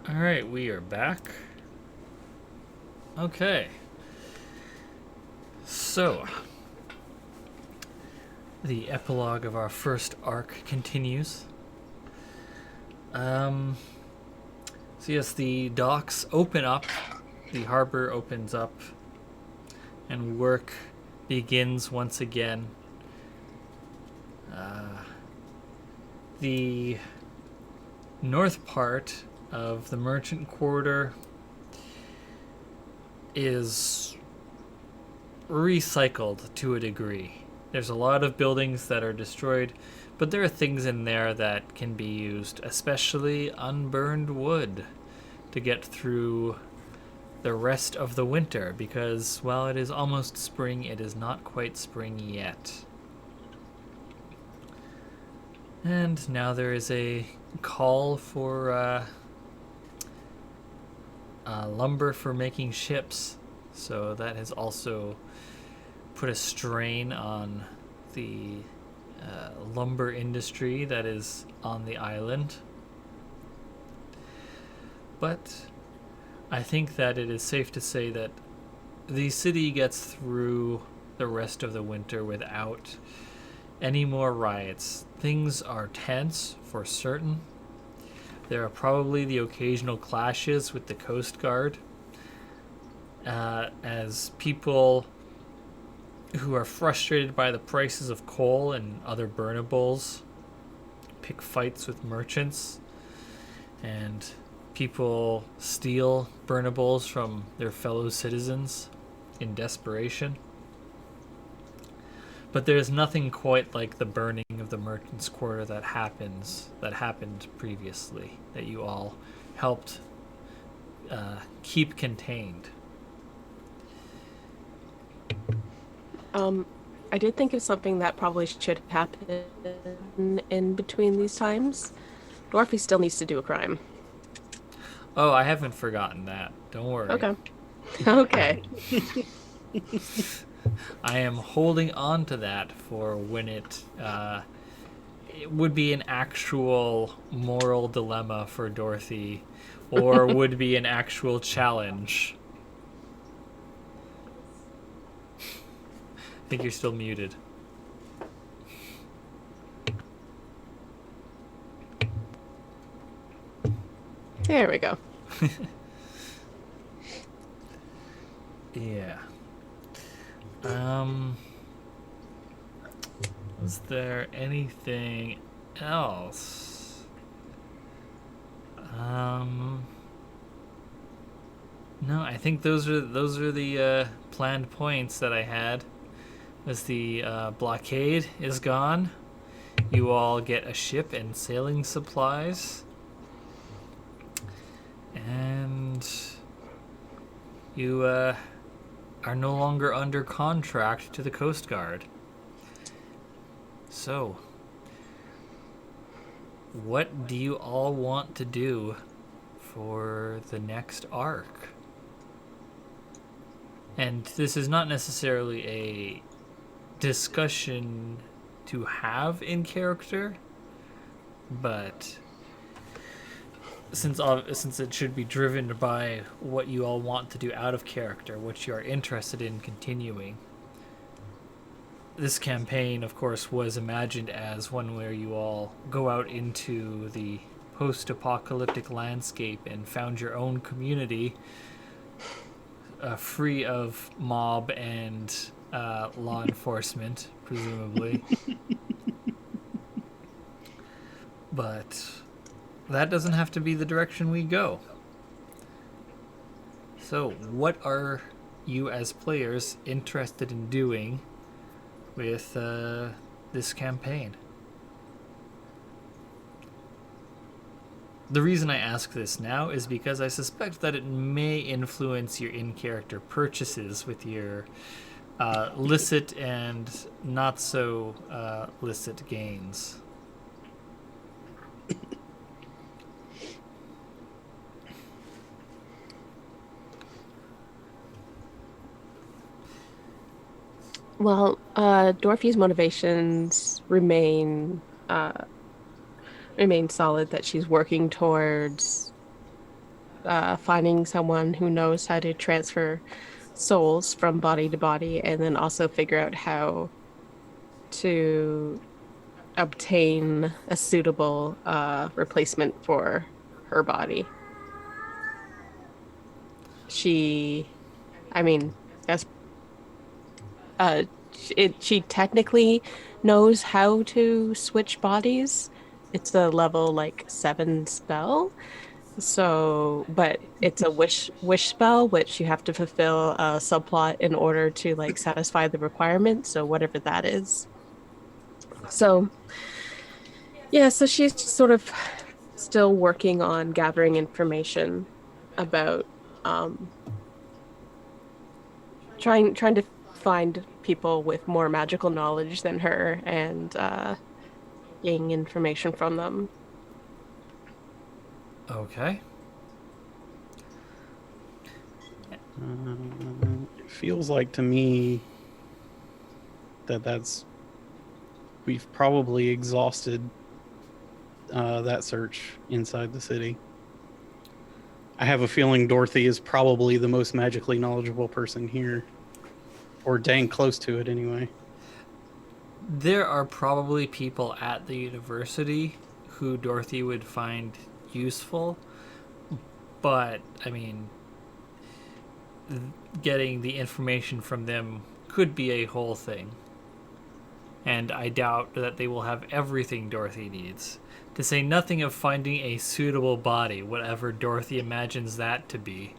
All right, we are back. Okay. So, the epilogue of our first arc continues. Um, so yes, the docks open up, the harbor opens up, and work begins once again. The north part of the merchant quarter is recycled to a degree. There's a lot of buildings that are destroyed, but there are things in there that can be used, especially unburned wood, to get through the rest of the winter because while it is almost spring, it is not quite spring yet. And now there is a call for lumber for making ships, so that has also put a strain on the lumber industry that is on the island. But I think that it is safe to say that the city gets through the rest of the winter without any more riots. Things are tense for certain. There are probably the occasional clashes with the Coast Guard as people who are frustrated by the prices of coal and other burnables pick fights with merchants, and people steal burnables from their fellow citizens in desperation. But there's nothing quite like the burning of the merchant's quarter that happened previously, that you all helped keep contained. I did think of something that probably should happen in between these times. Dorothy still needs to do a crime. Oh, I haven't forgotten that. Don't worry. Okay. Okay. I am holding on to that for when it would be an actual moral dilemma for Dorothy, or would be an actual challenge. I think you're still muted. There we go. Yeah. Was there anything else? No, I think those are the planned points that I had. As the blockade is gone, you all get a ship and sailing supplies, and you are no longer under contract to the Coast Guard. So, what do you all want to do for the next arc? And this is not necessarily a discussion to have in character, but since it should be driven by what you all want to do out of character, what you are interested in continuing. This campaign, of course, was imagined as one where you all go out into the post-apocalyptic landscape and found your own community, free of mob and law enforcement, presumably. But that doesn't have to be the direction we go. So, what are you as players interested in doing with this campaign? The reason I ask this now is because I suspect that it may influence your in-character purchases with your licit and not so licit gains. Well, Dorothy's motivations remain solid. That she's working towards finding someone who knows how to transfer souls from body to body, and then also figure out how to obtain a suitable replacement for her body. She, I mean, as uh, she technically knows how to switch bodies. It's a level like 7 spell. So, but it's a wish spell, which you have to fulfill a subplot in order to like satisfy the requirement. So whatever that is. So yeah, so she's sort of still working on gathering information about um trying to find people with more magical knowledge than her and getting information from them. Okay. It feels like to me that we've probably exhausted that search inside the city. I have a feeling Dorothy is probably the most magically knowledgeable person here, or dang close to it anyway. There are probably people at the university who Dorothy would find useful, but I mean, getting the information from them could be a whole thing. And I doubt that they will have everything Dorothy needs. To say nothing of finding a suitable body, whatever Dorothy imagines that to be.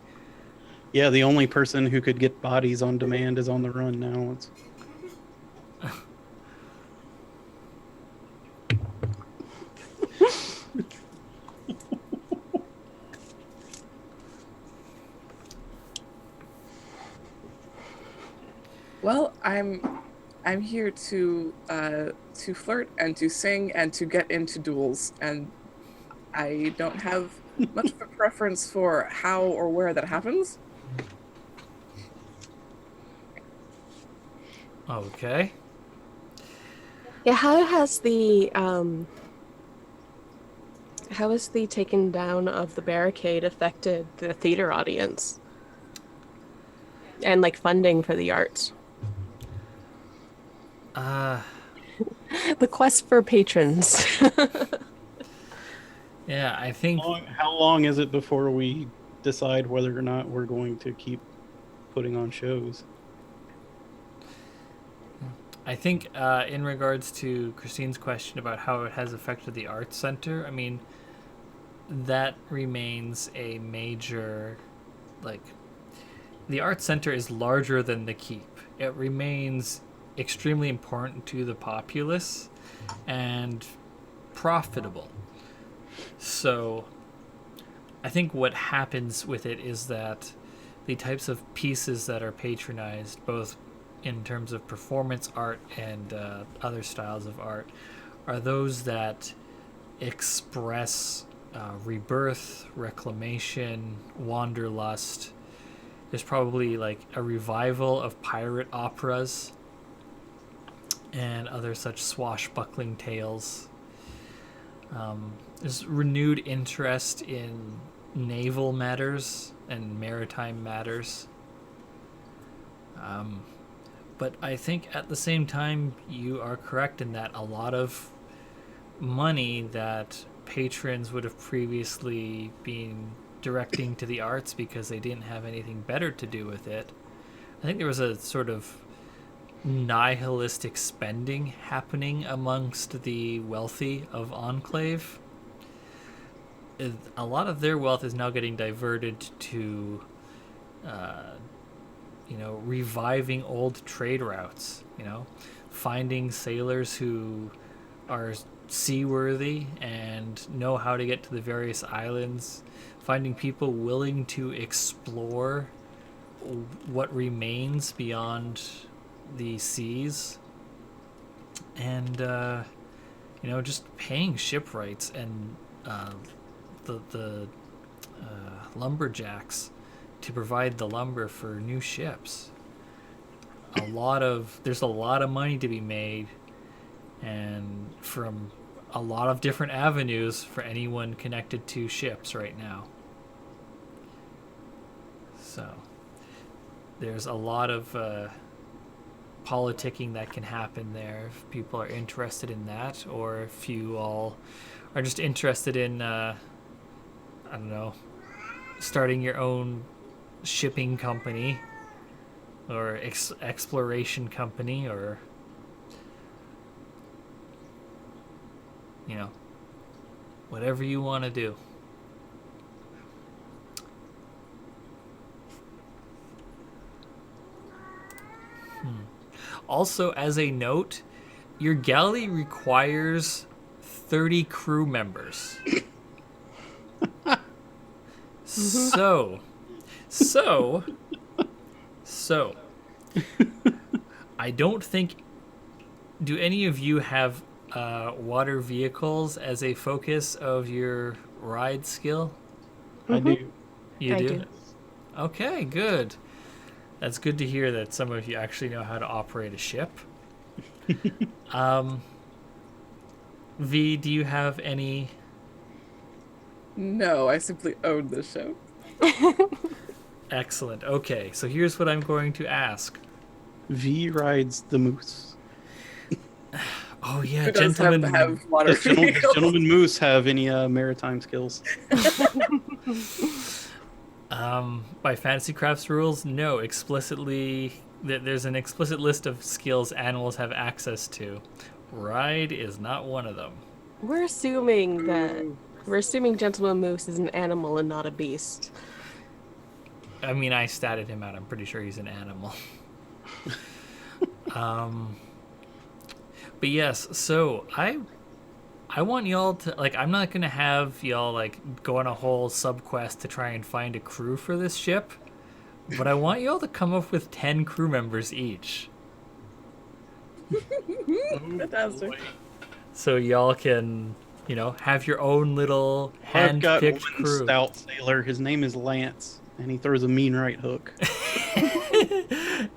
Yeah, the only person who could get bodies on demand is on the run now. Well, I'm here to flirt and to sing and to get into duels, and I don't have much of a preference for how or where that happens. Okay. Yeah, how has the taking down of the barricade affected the theater audience and like funding for the arts? Uh, The quest for patrons. yeah, I think How long is it before we decide whether or not we're going to keep putting on shows? in regards to Christine's question about how it has affected the arts center, I mean, that remains a major, like, the arts center is larger than the keep. It remains extremely important to the populace and profitable. So I think what happens with it is that the types of pieces that are patronized, both in terms of performance art and other styles of art, are those that express rebirth, reclamation, wanderlust. There's probably like a revival of pirate operas and other such swashbuckling tales. There's renewed interest in naval matters and maritime matters. But I think at the same time, you are correct in that a lot of money that patrons would have previously been directing to the arts because they didn't have anything better to do with it. I think there was a sort of nihilistic spending happening amongst the wealthy of Enclave. A lot of their wealth is now getting diverted to, reviving old trade routes. Finding sailors who are seaworthy and know how to get to the various islands. Finding people willing to explore what remains beyond the seas, and just paying shipwrights and the lumberjacks to provide the lumber for new ships. There's a lot of money to be made, and from a lot of different avenues for anyone connected to ships right now. So there's a lot of politicking that can happen there if people are interested in that, or if you all are just interested in, I don't know, starting your own shipping company or exploration company, or, you know, whatever you want to do. Also, as a note, your galley requires 30 crew members. So, I don't think. Do any of you have water vehicles as a focus of your ride skill? I do. You I do? do. Okay, good. That's good to hear that some of you actually know how to operate a ship. V, do you have any? No, I simply own the show. Excellent. Okay, so here's what I'm going to ask. V rides the moose. Oh yeah, Who does gentlemen. have water Does Gentleman, vehicles? Gentleman Moose have any maritime skills? By Fantasy Crafts rules, no. Explicitly, there's an explicit list of skills animals have access to. Ride is not one of them. We're assuming Gentleman Moose is an animal and not a beast. I mean, I statted him out. I'm pretty sure he's an animal. But yes, so I want y'all to, like, I'm not gonna have y'all like go on a whole subquest to try and find a crew for this ship, but I want y'all to come up with 10 crew members each, Fantastic. so y'all can, you know, have your own little I've got one hand-picked crew. stout sailor. His name is Lance, and he throws a mean right hook.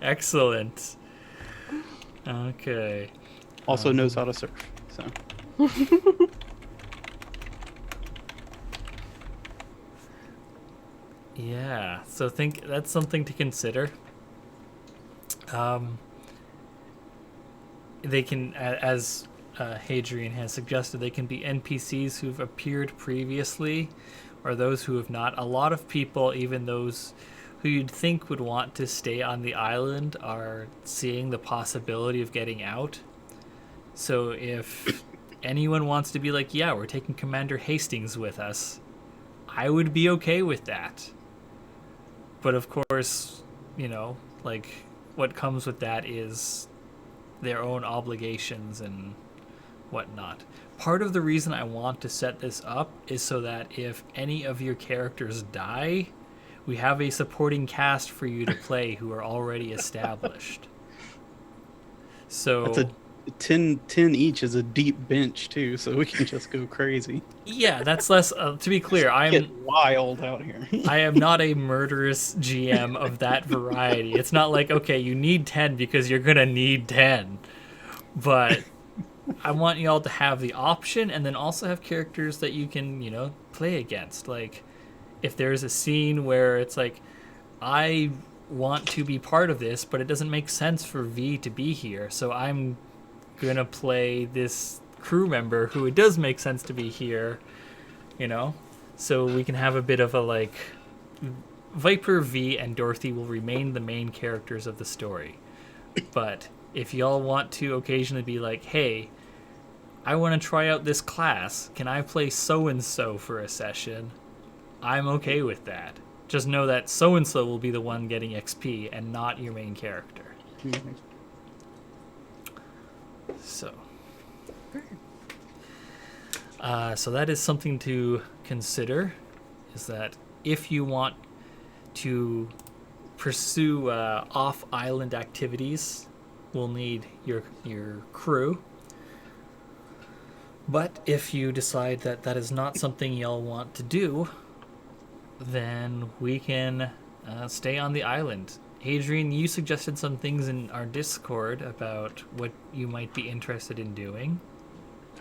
Excellent. Okay. Also knows how to surf. So Yeah, so think that's something to consider. They can, as Hadrian has suggested, they can be NPCs who've appeared previously, or those who have not. A lot of people, even those who you'd think would want to stay on the island, are seeing the possibility of getting out. So if anyone wants to be like, yeah, we're taking Commander Hastings with us, I would be okay with that. But of course, you know, like, what comes with that is their own obligations and whatnot. Part of the reason I want to set this up is so that if any of your characters die, we have a supporting cast for you to play who are already established. So that's a 10 each is a deep bench too, so we can just go crazy. yeah, that's less. To be clear, Get wild out here. I am not a murderous GM of that variety. It's not like, okay, you need 10 because you're gonna need 10, but I want y'all to have the option, and then also have characters that you can, you know, play against. Like, if there's a scene where it's like, I want to be part of this, but it doesn't make sense for V to be here, so I'm gonna play this crew member who it does make sense to be here, you know, so we can have a bit of a, like, Viper, V, and Dorothy will remain the main characters of the story. But if y'all want to occasionally be like, hey, I want to try out this class, can I play so-and-so for a session? I'm okay with that. Just know that so-and-so will be the one getting XP and not your main character. So that is something to consider, is that if you want to pursue off-island activities, we'll need your crew. But if you decide that that is not something y'all want to do, then we can stay on the island. Hadrian, you suggested some things in our Discord about what you might be interested in doing.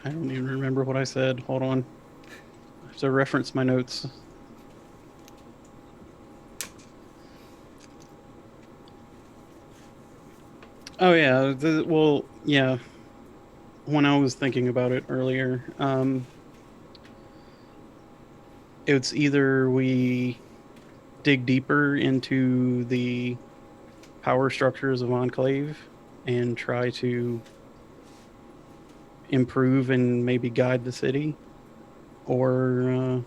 I don't even remember what I said. Hold on. I have to reference my notes. Oh yeah. Well, yeah. When I was thinking about it earlier, it's either we dig deeper into the power structures of Enclave and try to improve and maybe guide the city, or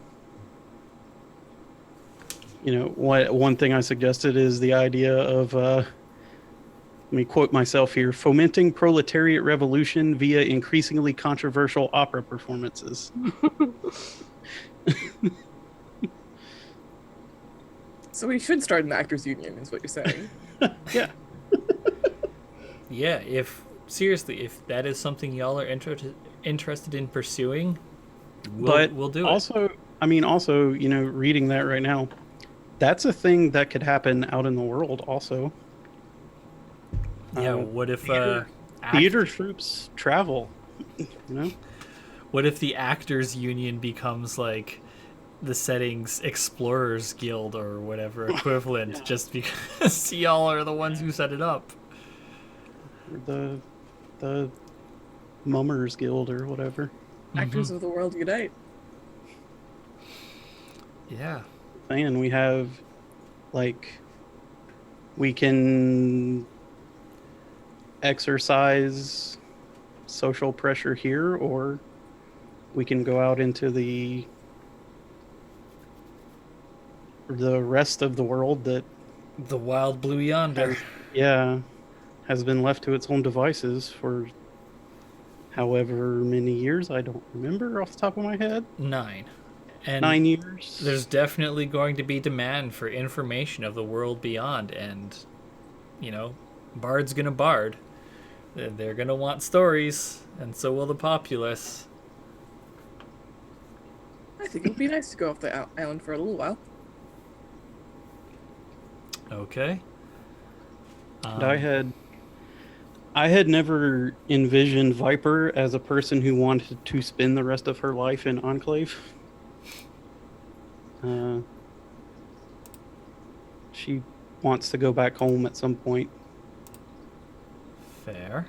what one thing I suggested is the idea of let me quote myself here: fomenting proletariat revolution via increasingly controversial opera performances. So we should start an actors union, is what you're saying. Yeah. Yeah, if seriously, if that is something y'all are interested in pursuing, But we'll do it. also, I mean, also, reading that right now, that's a thing that could happen out in the world. Also, Yeah, uh, what if theater, act theater troops travel. You know, what if the actors union becomes like the settings explorers guild or whatever equivalent Yeah. just because y'all are the ones who set it up. Or the Mummers Guild or whatever. Actors of the world unite. Yeah. And we have like we can exercise social pressure here, or we can go out into the rest of the world that The wild blue yonder. has been left to its own devices for however many years. I don't remember off the top of my head. 9. And 9 years. there's definitely going to be demand for information of the world beyond, and bard's gonna bard. They're gonna want stories, and so will the populace. I think it would be nice to go off the island for a little while. Okay. And I had never envisioned Viper as a person who wanted to spend the rest of her life in Enclave. She wants to go back home at some point. Fair.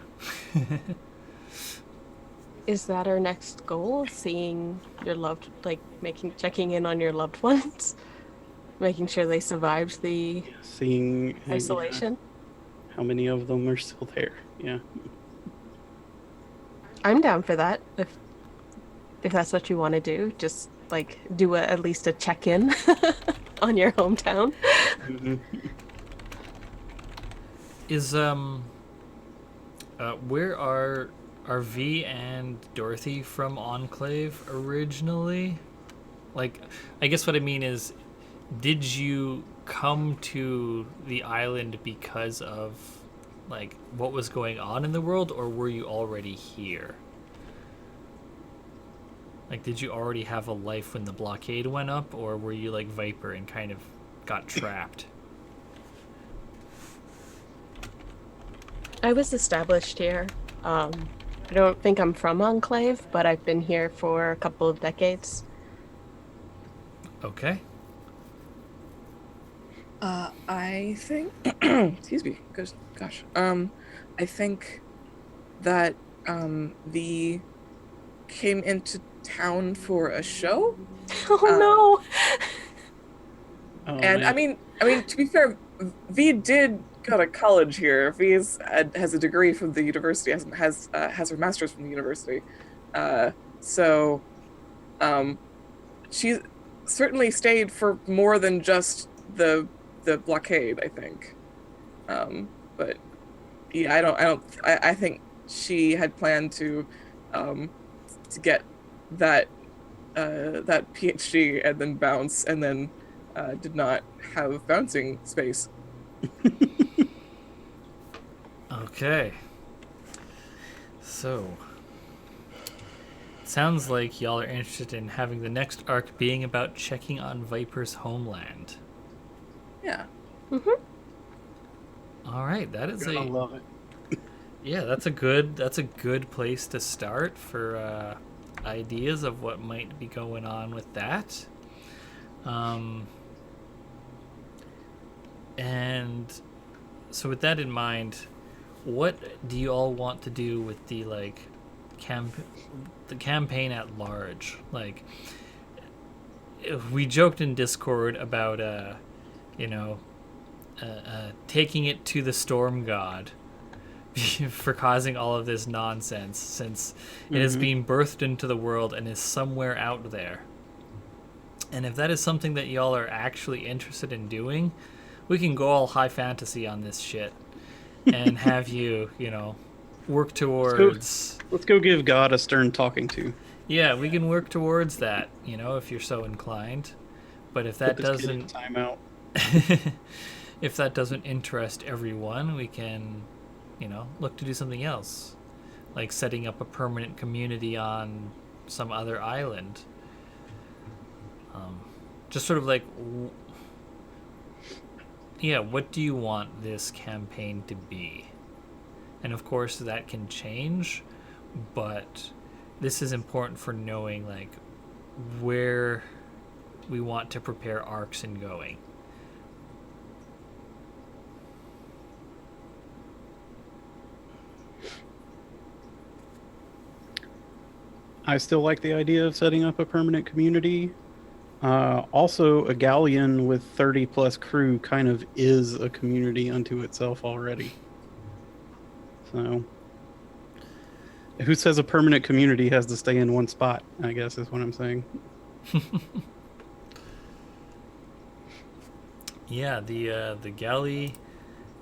Is that our next goal? Seeing your loved, like checking in on your loved ones, making sure they survived the Seeing isolation. how many of them are still there. Yeah. I'm down for that. If that's what you want to do, just like do at least a check-in on your hometown. Mhm. Is where are V and Dorothy from Enclave originally? Like, I guess what I mean is, did you come to the island because of like what was going on in the world, or were you already here? Like, did you already have a life when the blockade went up, or were you like Viper and kind of got trapped? I was established here. I don't think I'm from Enclave, but I've been here for a couple of decades. Okay. I think, excuse me, gosh, I think that V came into town for a show, Oh Oh, and man. I mean, to be fair, V did go to college here. V has a degree from the university, has her master's from the university, so she certainly stayed for more than just the blockade, I think. But yeah, I think she had planned to get that that PhD and then bounce, and then did not have bouncing space. Okay. So, it sounds like y'all are interested in having the next arc being about checking on Viper's homeland. Yeah. no! Mm-hmm. All right, that is I love it. yeah, that's a good place to start for ideas of what might be going on with that. And so with that in mind, what do you all want to do with the like the campaign at large? Like, we joked in Discord about you know, taking it to the storm god for causing all of this nonsense, since it is being birthed into the world and is somewhere out there. And if that is something that y'all are actually interested in doing, we can go all high fantasy on this shit and have you, you know, work towards. Let's go give God a stern talking to. Yeah, we can work towards that, you know, if you're so inclined. But if that Put this kid in doesn't timeout. if that doesn't interest everyone, we can, you know, look to do something else, like setting up a permanent community on some other island. Just sort of like, yeah, what do you want this campaign to be? And of course, that can change, but this is important for knowing, like, where we want to prepare arcs in going. I still like the idea of setting up a permanent community. Also, a galleon with 30 plus crew kind of is a community unto itself already. So, who says a permanent community has to stay in one spot, I guess is what I'm saying. Yeah, the galley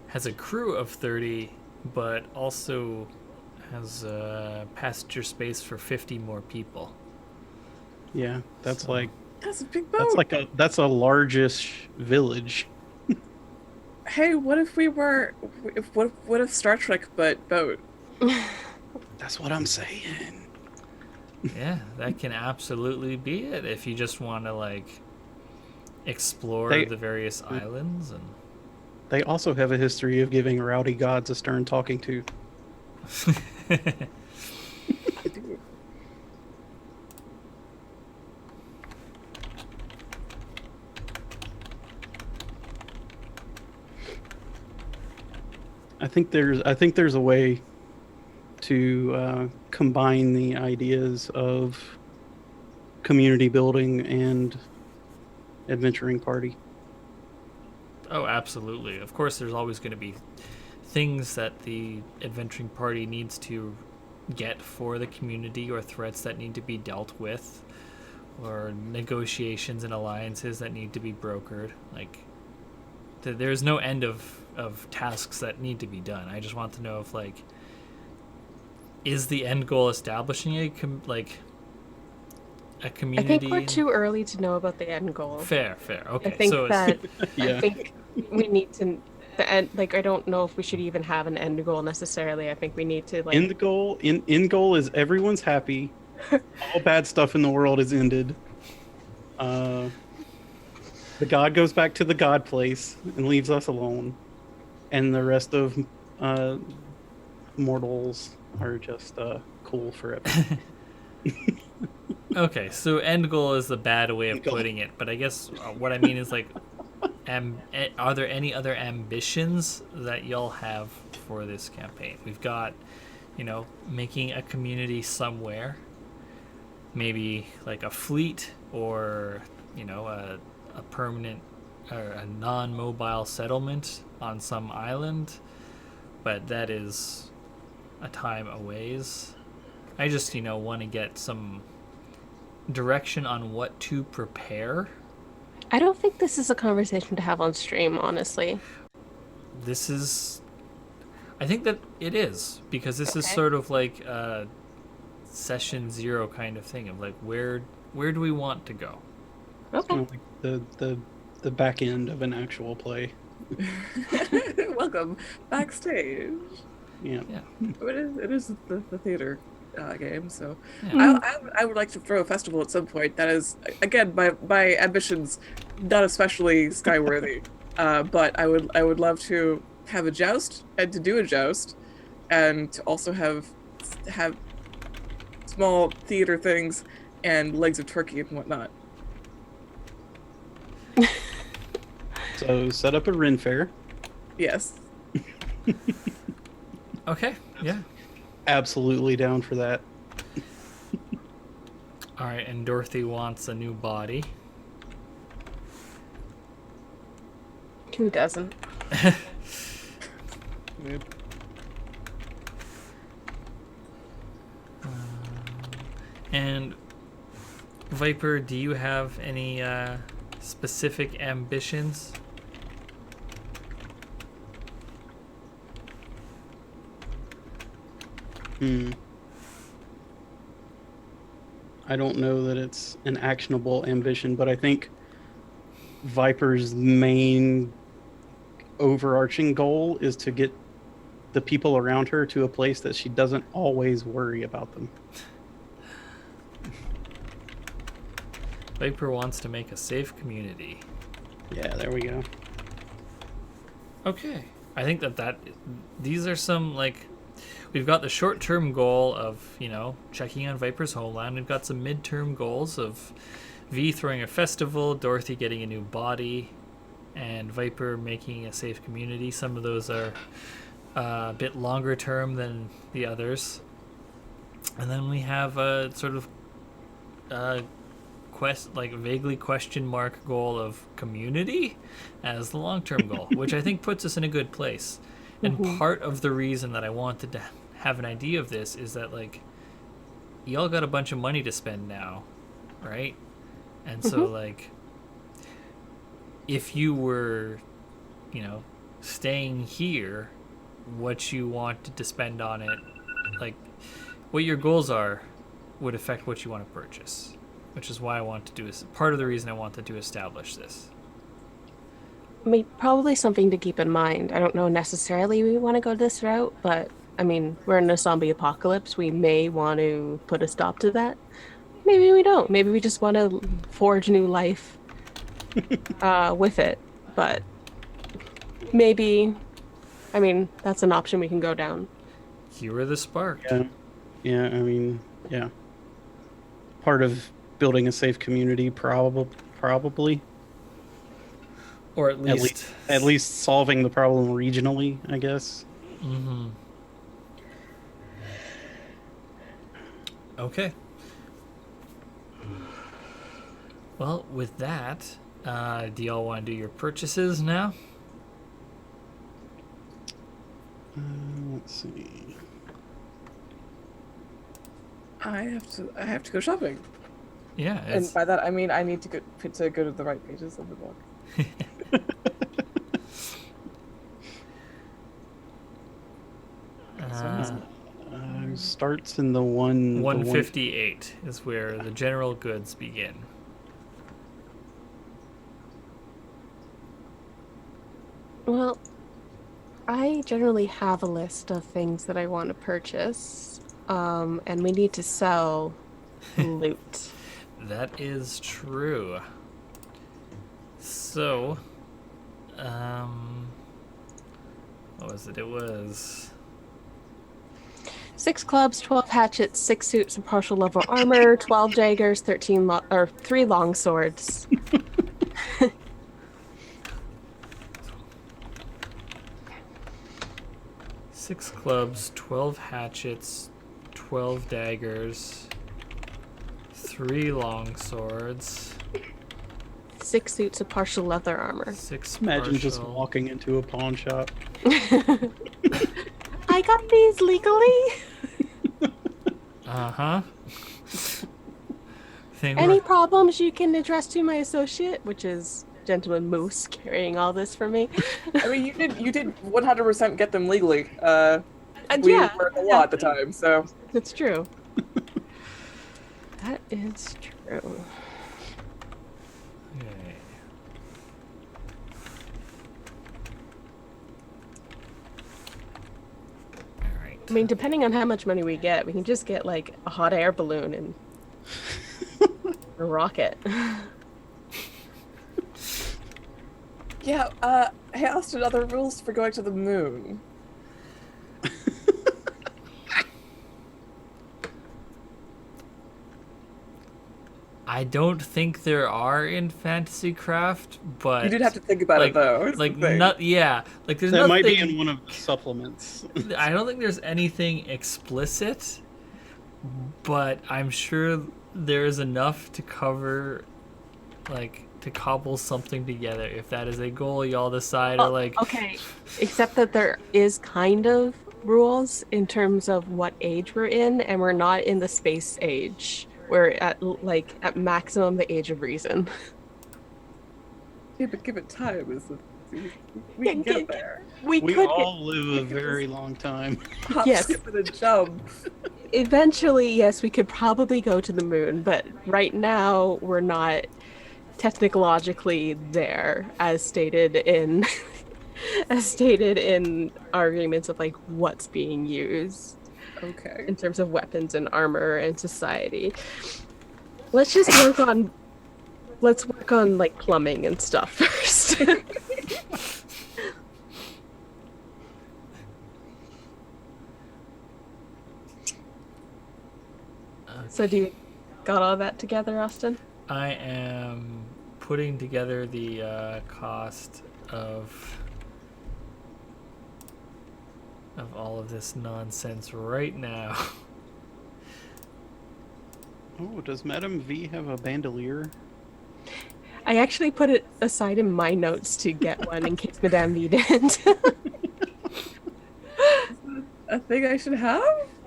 has a crew of 30, but also has passenger space for 50 more people. Yeah, that's like That's a big boat. that's a largish village. Hey, what if we were? What if Star Trek but boat? That's what I'm saying. Yeah, that can absolutely be it if you just want to like explore the various islands. And They also have a history of giving rowdy gods a stern talking to. I think there's a way to combine the ideas of community building and adventuring party. Oh, absolutely. Of course, there's always going to be things that the adventuring party needs to get for the community, or threats that need to be dealt with, or negotiations and alliances that need to be brokered. Like, there's no end of tasks that need to be done. I just want to know if, like, is the end goal establishing a community? I think we're too early to know about the end goal. Fair. Okay. I think I Yeah. think we need to. The end, like, I don't know if we should even have an end goal necessarily. I think we need to, like, End goal is everyone's happy. All bad stuff in the world is ended. The god goes back to the god place and leaves us alone, and the rest of mortals are just cool forever. Okay, so end goal is the bad way of putting it, but I guess what I mean is, like, are there any other ambitions that y'all have for this campaign? We've got, you know, making a community somewhere, maybe like a fleet, or, you know, a permanent or a non-mobile settlement on some island, but that is a time a ways. I just, you know, want to get some direction on what to prepare. I don't think this is a conversation to have on stream, honestly. I think that it is, because this is sort of like a session 0 kind of thing of, like, where do we want to go? It's kind of like the back end of an actual play. Welcome backstage. Yeah. It is the theater game, so Yeah. I would like to throw a festival at some point. That is, again, my ambitions not especially skyworthy, but I would love to have a joust, and to do a joust, and to also have small theater things and legs of turkey and whatnot. So set up a Ren fair. Yes. Okay, yeah. Absolutely down for that. All right, and Dorothy wants a new body. Who doesn't? And Viper, do you have any specific ambitions? I don't know that it's an actionable ambition, but I think Viper's main overarching goal is to get the people around her to a place that she doesn't always worry about them. Viper wants to make a safe community. Yeah, there we go. Okay. I think that these are some, like, we've got the short-term goal of, checking on Viper's homeland. We've got some mid-term goals of V throwing a festival, Dorothy getting a new body, and Viper making a safe community. Some of those are a bit longer term than the others. And then we have a sort of vaguely question mark goal of community as the long-term goal, which I think puts us in a good place. And part of the reason that I wanted to have an idea of this is that, like, y'all got a bunch of money to spend now, right? And so, like, if you were, staying here, what you wanted to spend on it, like, what your goals are would affect what you want to purchase, which is why I want to do this. Part of the reason I wanted to establish this. I mean, probably something to keep in mind. I don't know necessarily we want to go this route, but I mean, we're in a zombie apocalypse. We may want to put a stop to that. Maybe we don't. Maybe we just want to forge new life with it. But maybe, I mean, that's an option we can go down. You were the spark. Yeah, I mean, yeah. Part of building a safe community, probably. Or at least solving the problem regionally, I guess. Mm-hmm. Okay. Well, with that, do y'all want to do your purchases now? Let's see. I have to go shopping. Yeah. And by that I mean I need to go to the right pages of the book. Starts in the 158 is where the general goods begin. Well, I generally have a list of things that I want to purchase, and we need to sell loot. That is true. So, what was it? It was 6 clubs, 12 hatchets, 6 suits of partial level armor, 12 daggers, 3 long swords. 6 clubs, 12 hatchets, 12 daggers, 3 long swords, 6 suits of partial leather armor. 6 Imagine just partial- walking into a pawn shop. I got these legally. Uh-huh. Any problems you can address to my associate, which is Gentleman Moose, carrying all this for me. I mean, you did 100% get them legally. We Yeah, were in the law at the time, so that's true. That is true. Okay. All right. I mean, depending on how much money we get, we can just get like a hot air balloon and a rocket. yeah. Hey, Austin, other rules for going to the moon? I don't think there are in fantasy craft, but You did have to think about it though. It's like the thing. not yeah, like there's That nothing. might be in one of the supplements. I don't think there's anything explicit, but I'm sure there's enough to cover, like, to cobble something together. If that is a goal y'all decide, or like, Okay, except that there is kind of rules in terms of what age we're in, and we're not in the space age. We're at maximum the age of reason. Yeah, but give it time. We can get there. We could all live a very long time. Hop, Yes. skip, and a jump. eventually, yes, we could probably go to the moon, but right now we're not technologically there, as stated in arguments of like what's being used Okay. in terms of weapons and armor and society. Let's just work on like plumbing and stuff first. So do you got all that together, Austin? I am putting together the cost of all of this nonsense right now. Oh, does Madame V have a bandolier? I actually put it aside in my notes to get one in case Madame V didn't. A thing I should have?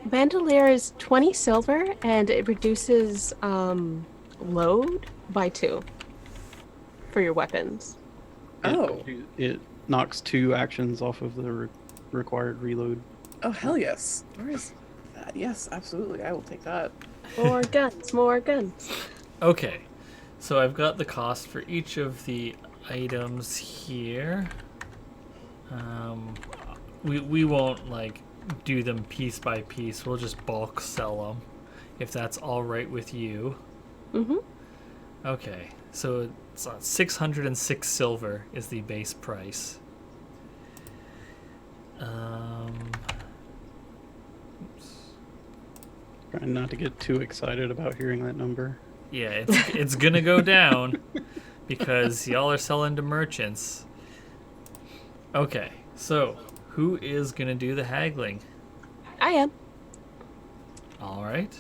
Bandolier is 20 silver and it reduces load by 2 for your weapons. Oh. It knocks 2 actions off of the required reload. Oh, hell yes. Where is that? Yes, absolutely. I will take that. More guns, more guns. Okay, so I've got the cost for each of the items here. We won't like do them piece by piece. We'll just bulk sell them, if that's all right with you. Mm-hmm. Okay, so it's 606 silver is the base price. Oops. Trying not to get too excited about hearing that number. Yeah, it's gonna go down because y'all are selling to merchants. Okay, so who is gonna do the haggling? I am. All right.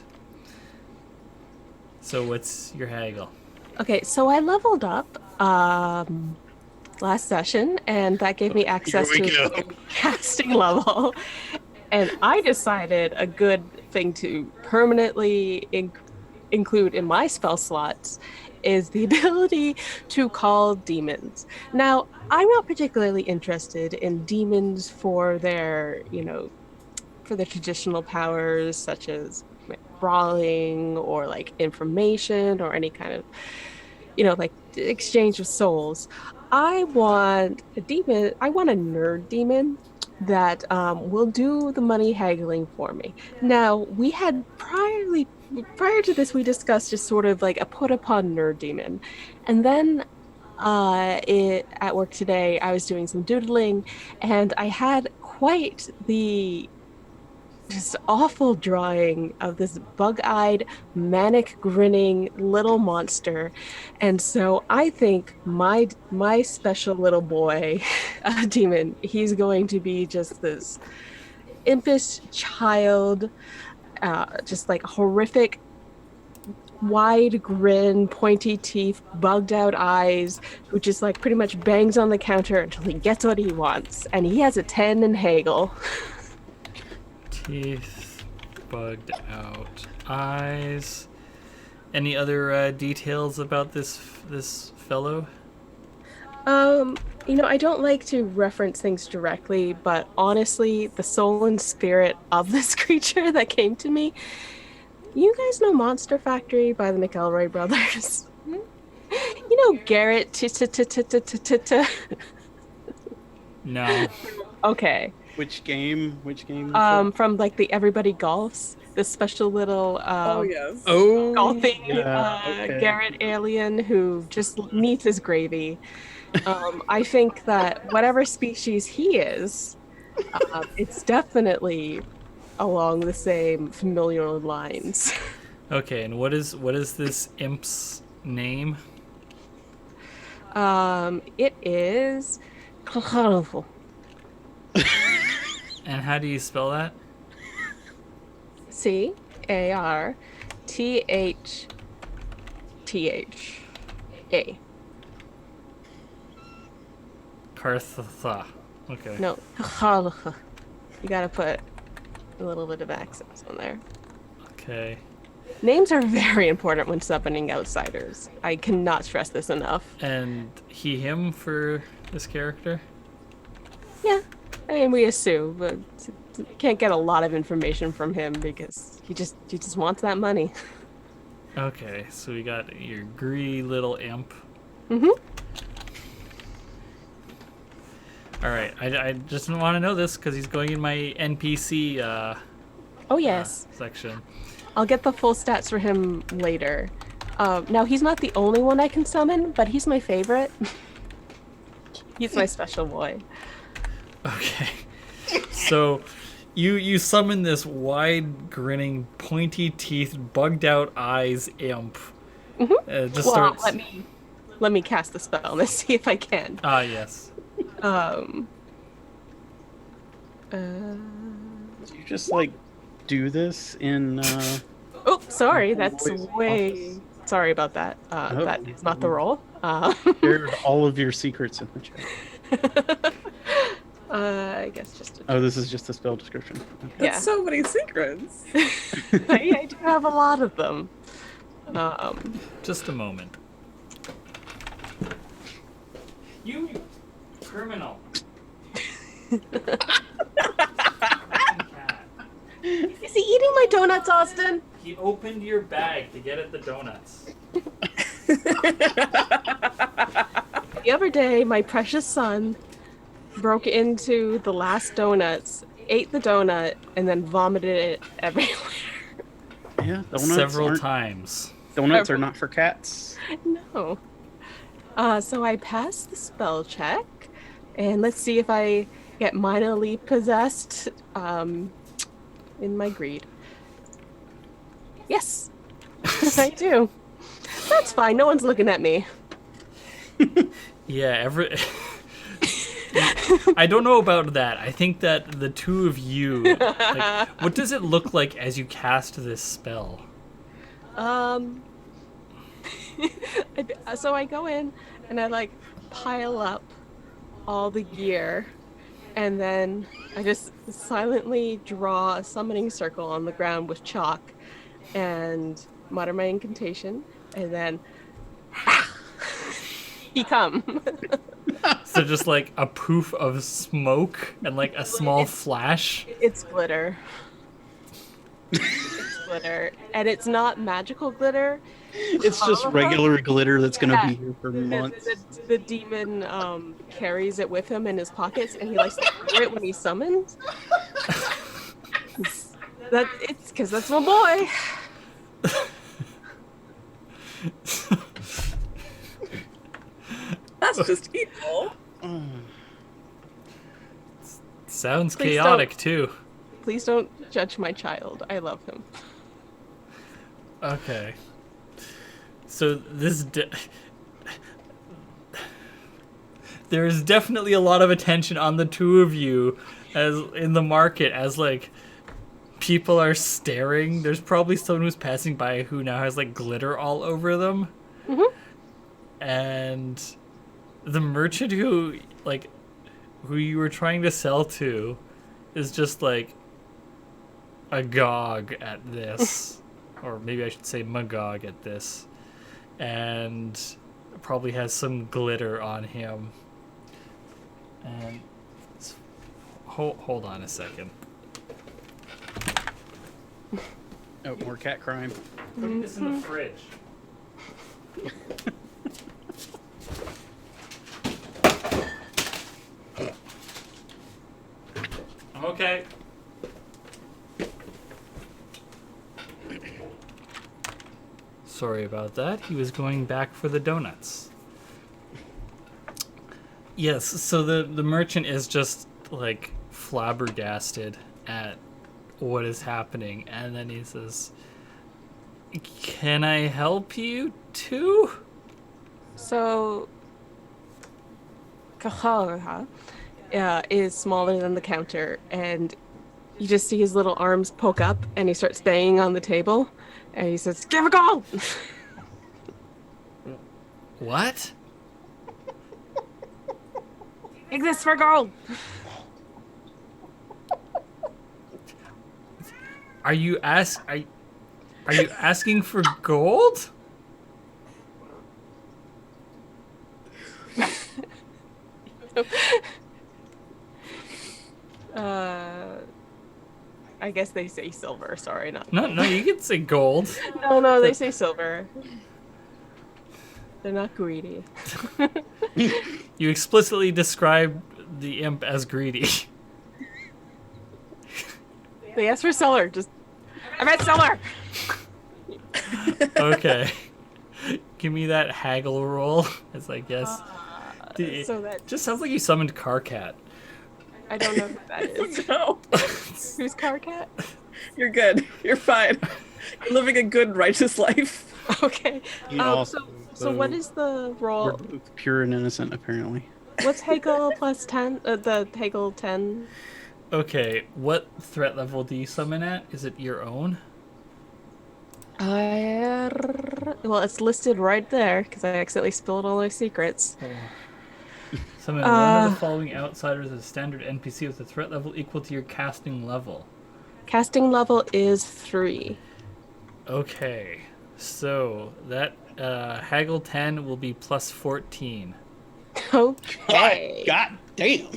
So what's your haggle? Okay, so I leveled up last session, and that gave me access Here we to go. a casting level. And I decided a good thing to permanently include in my spell slots is the ability to call demons. Now, I'm not particularly interested in demons for their, for their traditional powers, such as like, brawling or like information or any kind of, like exchange of souls. I want a demon. I want a nerd demon that will do the money haggling for me. Now, we had prior to this, we discussed just sort of like a put upon nerd demon, and then at work today, I was doing some doodling, and I had quite the just awful drawing of this bug-eyed, manic grinning little monster. And so I think my special little boy demon, he's going to be just this impish child, just like horrific wide grin, pointy teeth, bugged out eyes, who just like pretty much bangs on the counter until he gets what he wants. And he has a 10 in haggle. Teeth, bugged out eyes. Any other details about this fellow? I don't like to reference things directly, but honestly, the soul and spirit of this creature that came to me. You guys know Monster Factory by the McElroy brothers? Garrett. No. Okay. Which game? From like the Everybody Golfs, this special little Oh, yes. golfing okay. Garrett alien who just needs his gravy. I think that whatever species he is, it's definitely along the same familial lines. Okay, and what is this imp's name? It is. And how do you spell that? Carththa. Kartha. Okay. No, you gotta put a little bit of accents on there. Okay. Names are very important when summoning outsiders. I cannot stress this enough. And he, him for this character? Yeah, I mean we assume, but can't get a lot of information from him because he just wants that money. Okay, so we got your greedy little imp. Mm-hmm. All right, I just want to know this because he's going in my NPC Oh yes. section. I'll get the full stats for him later. Now, he's not the only one I can summon, but he's my favorite. He's my special boy. Okay, so you summon this wide, grinning, pointy teeth, bugged out eyes imp. Mm-hmm. Just Well, starts. let me cast the spell. Let's see if I can. Ah, yes. Um. Do you just like do this in? Oh, sorry. That's Voice way. office. Sorry about that. That is not the roll. Shared all of your secrets in the chat. I guess just. Oh, this is just the spell description. Okay. Yeah. That's so many secrets. I do have a lot of them. Just a moment. You criminal. Is he eating my donuts, Austin? He opened your bag to get at the donuts. The other day, my precious son broke into the last donuts, ate the donut, and then vomited it everywhere. Yeah, donuts Several aren't- times. Donuts are not for cats. No. So I passed the spell check, and let's see if I get minorly possessed in my greed. Yes, I do. That's fine. No one's looking at me. Yeah, I don't know about that. I think that the two of you, like, what does it look like as you cast this spell? So I go in and I like pile up all the gear, and then I just silently draw a summoning circle on the ground with chalk and mutter my incantation, and then he come. So just like a poof of smoke and like a small flash. It's glitter. It's glitter, and it's not magical glitter. It's just regular glitter that's gonna be here for months. The demon carries it with him in his pockets, and he likes to wear it when he summons. It's because that's my boy. That's just evil. Sounds Please chaotic too. Please don't judge my child. I love him. Okay. So there's definitely a lot of attention on the two of you as in the market as like people are staring. There's probably someone who's passing by who now has like glitter all over them. Mhm. And the merchant who you were trying to sell to is just like agog at this. Or maybe I should say magog at this. And probably has some glitter on him. And hold on a second. Oh, more cat crime. Put this in the fridge. I'm okay. Sorry about that. He was going back for the donuts. Yes, so the merchant is just like flabbergasted at what is happening, and then he says, Can I help you too? So, Kahara is smaller than the counter, and you just see his little arms poke up, and he starts banging on the table, and he says, "Give a gold!" What? Take this for gold! Are you asking for gold? I guess they say silver. Sorry, not No, gold. no, you can say gold. No, they say silver. They're not greedy. You explicitly described the imp as greedy. They asked for silver. I meant silver. Okay. Give me that haggle roll. It's like, yes. So that Just sounds like you summoned Carcat. I don't know who that is. No, Who's Carcat? you're good. You're fine. You're living a good, righteous life. Okay. You also, So what is the we're roll? both pure and innocent, apparently. What's Hagel plus 10? The Hagel 10? Okay, what threat level do you summon at? Is it your own? Well, it's listed right there because I accidentally spilled all my secrets. Summon one of the following outsiders as a standard NPC with a threat level equal to your casting level. Casting level is 3. Okay, so that Haggle 10 will be plus 14. Okay. God damn.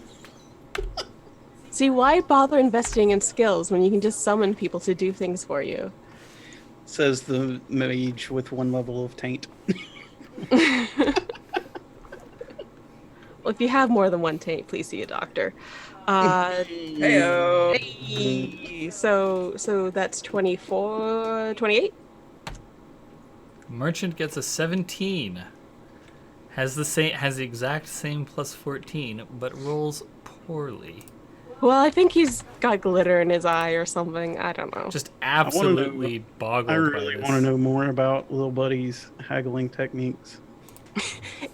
See, why bother investing in skills when you can just summon people to do things for you? Says the mage with 1 level of taint. Well, if you have more than one taint, please see a doctor. Heyo. Hey, so that's 24, 28? Merchant gets a 17. Has the exact same plus 14, but rolls poorly. Well, I think he's got glitter in his eye or something. I don't know. Just absolutely boggled I by really this. want to know more about little buddy's haggling techniques.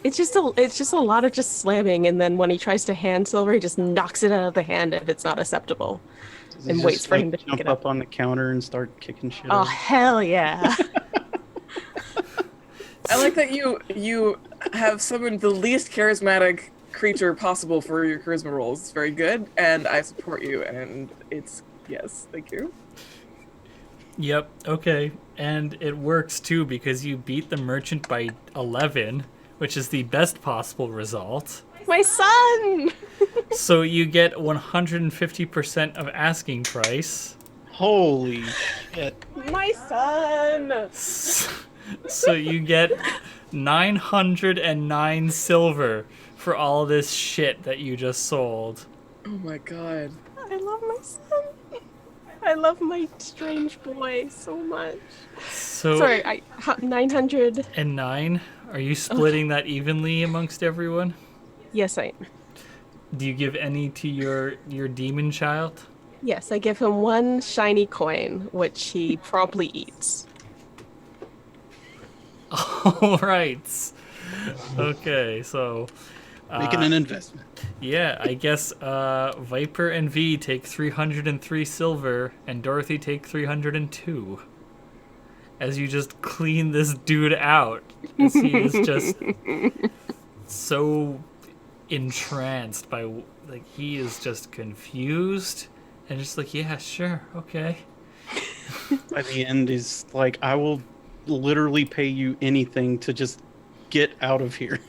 It's just a lot of just slamming, and then when he tries to hand silver, he just knocks it out of the hand if it's not acceptable, Does he and just, waits for him to pick jump it up. up on the counter and start kicking shit Oh over? hell yeah! I like that you have summoned the least charismatic creature possible for your charisma rolls. It's very good, and I support you. And it's yes, thank you. Yep, okay. And it works too because you beat the merchant by 11, which is the best possible result. My son. So you get 150% of asking price. Holy shit. My son. So you get 909 silver for all this shit that you just sold. Oh my god. I love my son. I love my strange boy so much. So Sorry, 900. and 9, are you splitting that evenly amongst everyone? Yes, I am. Do you give any to your demon child? Yes, I give him 1 shiny coin, which he promptly eats. All right. Okay, so Making an investment. yeah, I guess Viper and V take 303 silver, and Dorothy take 302. As you just clean this dude out, as he is just so entranced by, like, he is just confused and just like, yeah, sure, okay. By the end, he's like, I will literally pay you anything to just get out of here.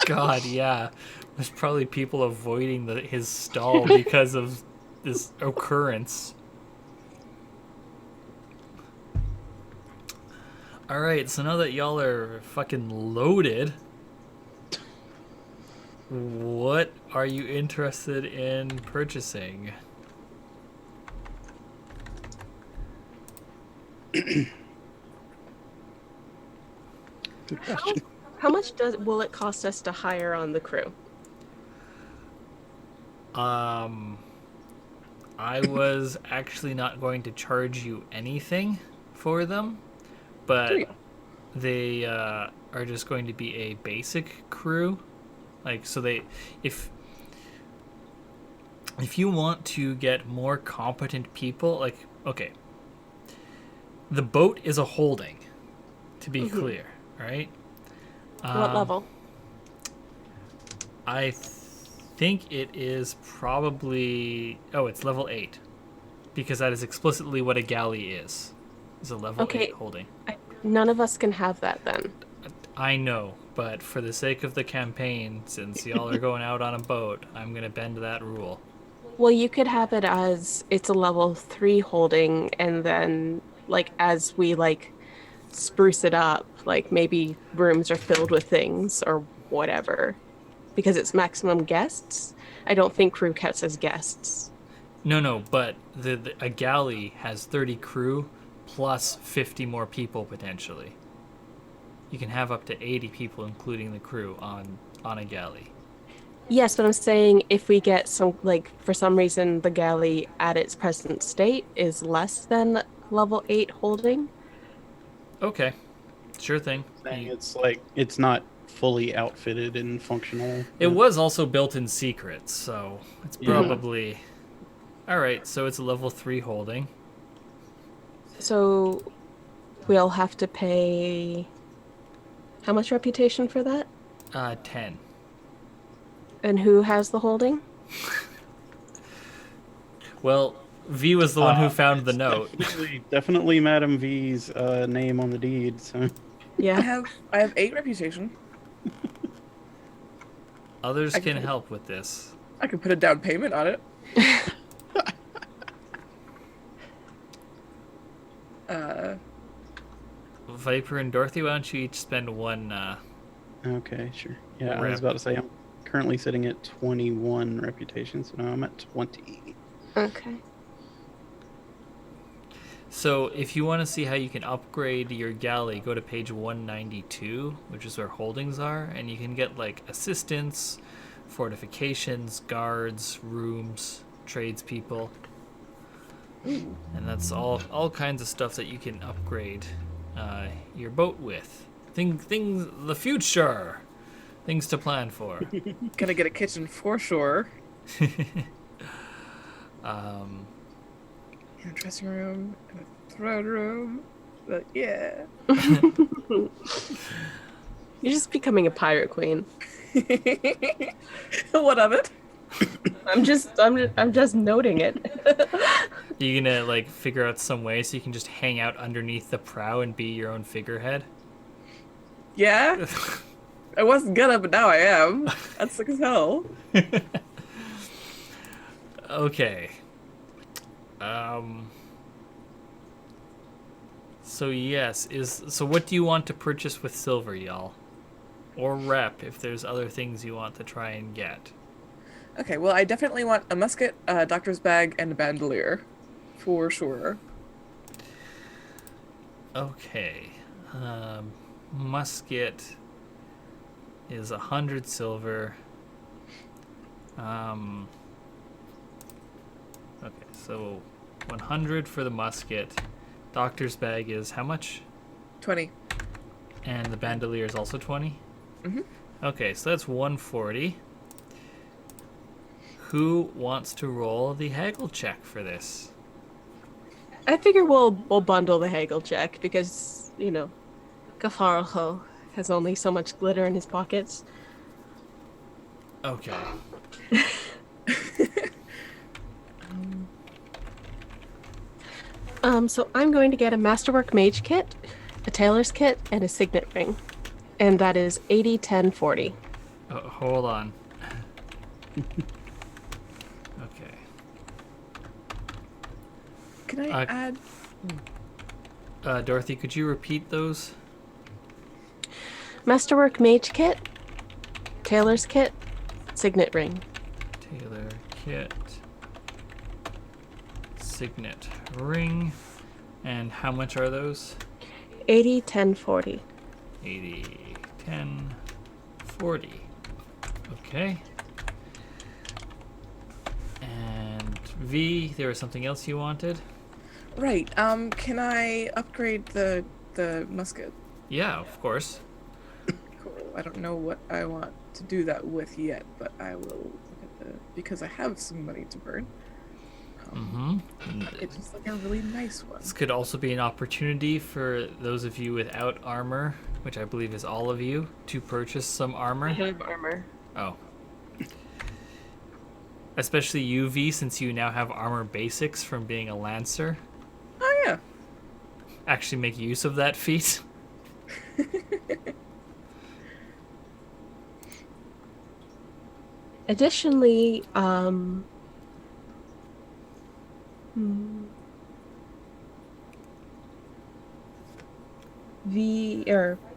God, yeah. There's probably people avoiding his stall because of this occurrence. Alright, so now that y'all are fucking loaded, what are you interested in purchasing? Good question. How much will it cost us to hire on the crew? I was actually not going to charge you anything for them. but Do you? they are just going to be a basic crew. Like, so if you want to get more competent people, like, okay, the boat is a holding, to be clear, right? What level? I think it is probably... Oh, it's level 8. Because that is explicitly what a galley is. Is a level 8 holding. None of us can have that then. I know, but for the sake of the campaign, since y'all are going out on a boat, I'm going to bend that rule. Well, you could have it as it's a level 3 holding, and then like as we like spruce it up, like maybe rooms are filled with things or whatever. Because it's maximum guests. I don't think crew counts as guests. No, but a galley has 30 crew plus 50 more people potentially. You can have up to 80 people, including the crew, on a galley. Yes, but I'm saying if we get some, like, for some reason the galley at its present state is less than level 8 holding. Okay, sure thing. Saying it's like it's not fully outfitted and functional. It was also built in secret, so it's probably... All right, so it's a level 3 holding. So we'll have to pay how much reputation for that? 10. And who has the holding? Well, V was the one who found the note. Definitely Madam V's name on the deed. So Yeah. I have 8 reputation. Others can help with this. I can put a down payment on it. Viper and Dorothy, why don't you each spend one... okay, sure. Yeah, I Rep. was about to say I'm currently sitting at 21 reputation, so now I'm at 20. Okay. So if you want to see how you can upgrade your galley, go to page 192, which is where holdings are, and you can get like assistants, fortifications, guards, rooms, tradespeople. And that's all kinds of stuff that you can upgrade your boat with. Things, the future. Things to plan for. Gonna get a kitchen for sure. Um, And a dressing room and a throne room. But yeah. You're just becoming a pirate queen. What of it? I'm just noting it. you gonna like figure out some way so you can just hang out underneath the prow and be your own figurehead? Yeah? I wasn't gonna, but now I am. That's sick as hell. Okay. So yes, so what do you want to purchase with silver, y'all? Or rep if there's other things you want to try and get. Okay, well, I definitely want a musket, a doctor's bag, and a bandolier. For sure. Okay. Musket is 100 silver. Okay, so 100 for the musket. Doctor's bag is how much? 20. And the bandolier is also 20? Mm-hmm. Okay, so that's 140. Who wants to roll the haggle check for this? I figure we'll bundle the haggle check because, you know, Gafarho has only so much glitter in his pockets. Okay. So I'm going to get a Masterwork Mage kit, a Tailor's kit, and a Signet ring. And that is 80, 10, 40. Oh, hold on. Okay. Can I add? Dorothy, could you repeat those? Masterwork Mage kit, Tailor's kit, Signet ring. Tailor kit. Signet ring. And how much are those? 80, 10, 40. 80, 10, 40. Okay. And V, there was something else you wanted? Right. Can I upgrade the the musket. Yeah, of course. Cool. I don't know what I want to do that with yet, but I will look at the because I have some money to burn. It's just like a really nice one. This could also be an opportunity for those of you without armor, which I believe is all of you, to purchase some armor. I have armor. Oh. Especially you, V, since you now have armor basics from being a lancer. Oh yeah. Actually make use of that feat. Additionally,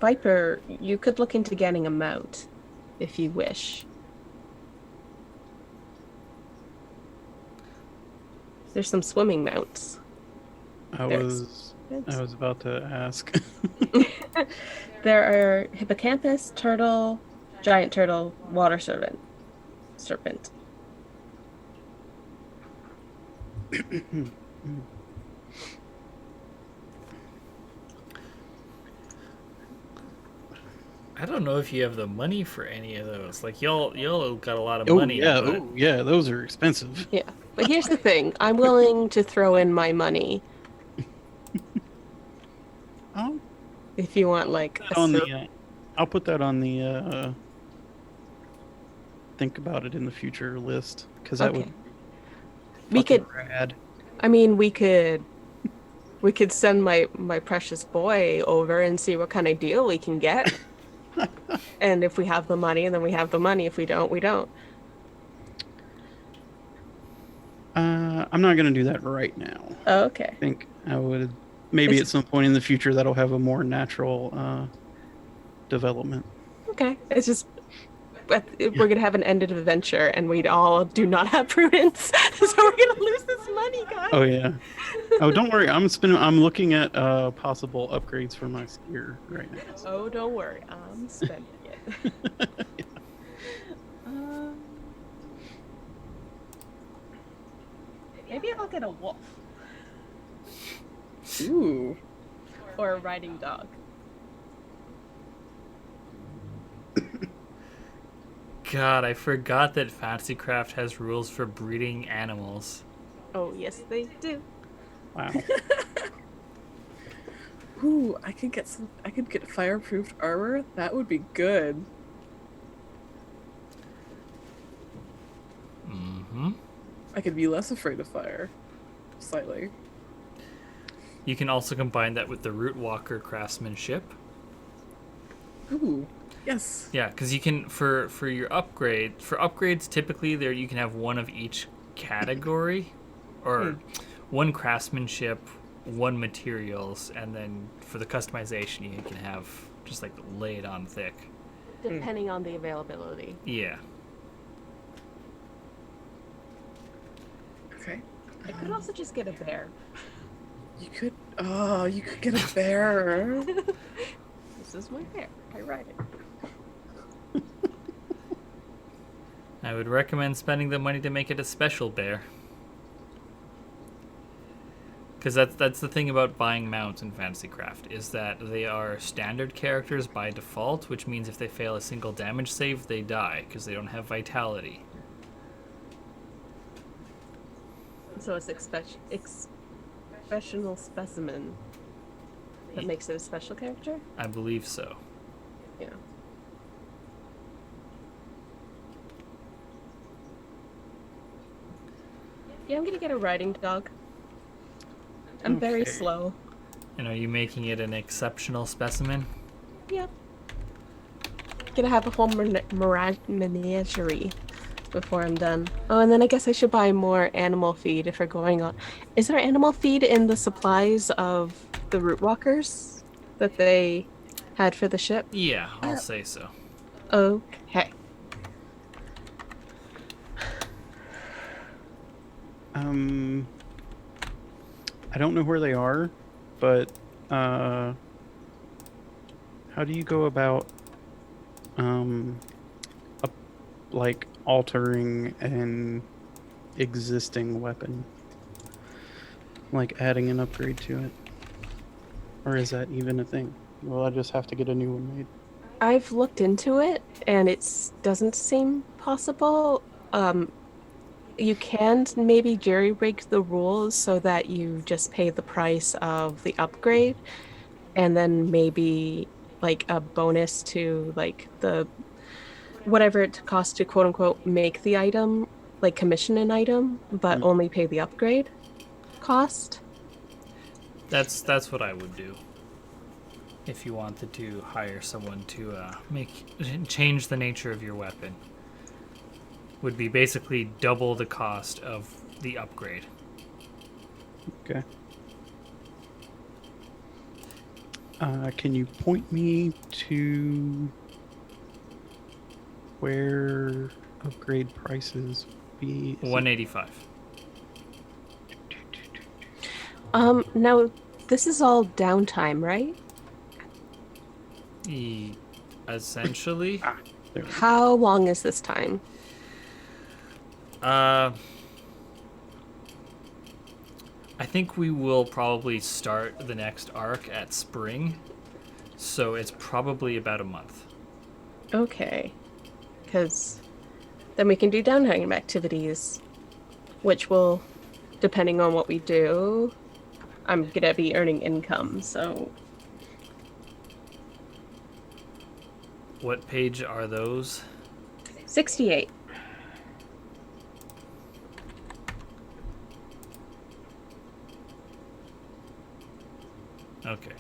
Viper, you could look into getting a mount if you wish. There's some swimming mounts. I was about to ask. There are hippocampus, turtle, giant turtle, water serpent. I don't know if you have the money for any of those. Like y'all got a lot of Oh money. yeah, but... oh yeah, those are expensive. Yeah, but here's the thing: I'm willing to throw in my money I'll if you want, like, put that on the. I'll put that on the. Think about it in the future list because that would. We could. Rad. I mean, we could send my precious boy over and see what kind of deal we can get. And if we have the money, then we have the money. If we don't, we don't. I'm not gonna do that right now. Oh, okay. I think I would maybe at some point in the future that'll have a more natural development. Okay. It's just we're gonna have an end of adventure, and we all do not have prudence, so we're gonna lose this money, guys. Oh yeah. Oh, don't worry. I'm looking at possible upgrades for my skier right now. So. Oh, don't worry. I'm spending it. Yeah. Maybe I'll get a wolf Ooh. or a riding dog. God, I forgot that Fantasycraft has rules for breeding animals. Oh, yes, they do. Wow. Ooh, I could get fireproof armor. That would be good. Mm-hmm. I could be less afraid of fire. Slightly. You can also combine that with the Root Walker craftsmanship. Ooh. Yes. Yeah, because you can for your upgrades typically there you can have one of each category, or one craftsmanship, one materials, and then for the customization you can have just like lay it on thick. Depending on the availability. Yeah. Okay. I could also just get a bear. You could get a bear. This is my bear. I ride it. I would recommend spending the money to make it a special bear. Because that's the thing about buying mounts in Fantasycraft, is that they are standard characters by default, which means if they fail a single damage save, they die, because they don't have vitality. So it's exceptional specimen that makes it a special character? I believe so. Yeah. Yeah, I'm gonna get a riding dog. I'm very Okay. slow. And are you making it an exceptional specimen? Yep. Gonna have a whole menagerie before I'm done. Oh, and then I guess I should buy more animal feed if we're going on. Is there animal feed in the supplies of the root walkers that they had for the ship? Yeah, I'll say so. Okay. I don't know where they are, but how do you go about like altering an existing weapon? Like adding an upgrade to it? Or is that even a thing? Well, I just have to get a new one made. I've looked into it and it doesn't seem possible. You can maybe jerry-rig the rules so that you just pay the price of the upgrade and then maybe like a bonus to like the whatever it costs to quote unquote make the item, like commission an item, but Mm. only pay the upgrade cost. That's what I would do. If you wanted to hire someone to change the nature of your weapon, would be basically double the cost of the upgrade. Okay. Can you point me to where upgrade prices be? Is it- 185. Now this is all downtime, right? Essentially, There we go. How long is this time? I think we will probably start the next arc at spring, so it's probably about a month. Okay. Because then we can do downtime activities, which will, depending on what we do, I'm gonna be earning income, so What page are those? 68. Okay.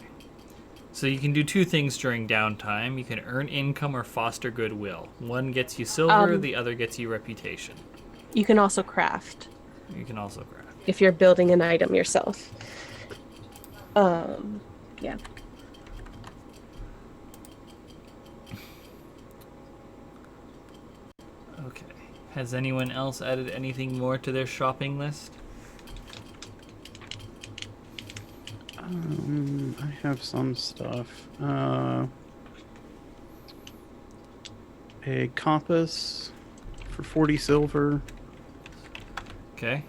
So you can do two things during downtime. You can earn income or foster goodwill. One gets you silver, the other gets you reputation. You can also craft You can also craft. if you're building an item yourself. Yeah. Okay. Has anyone else added anything more to their shopping list? I have some stuff. A compass for 40 silver. Okay.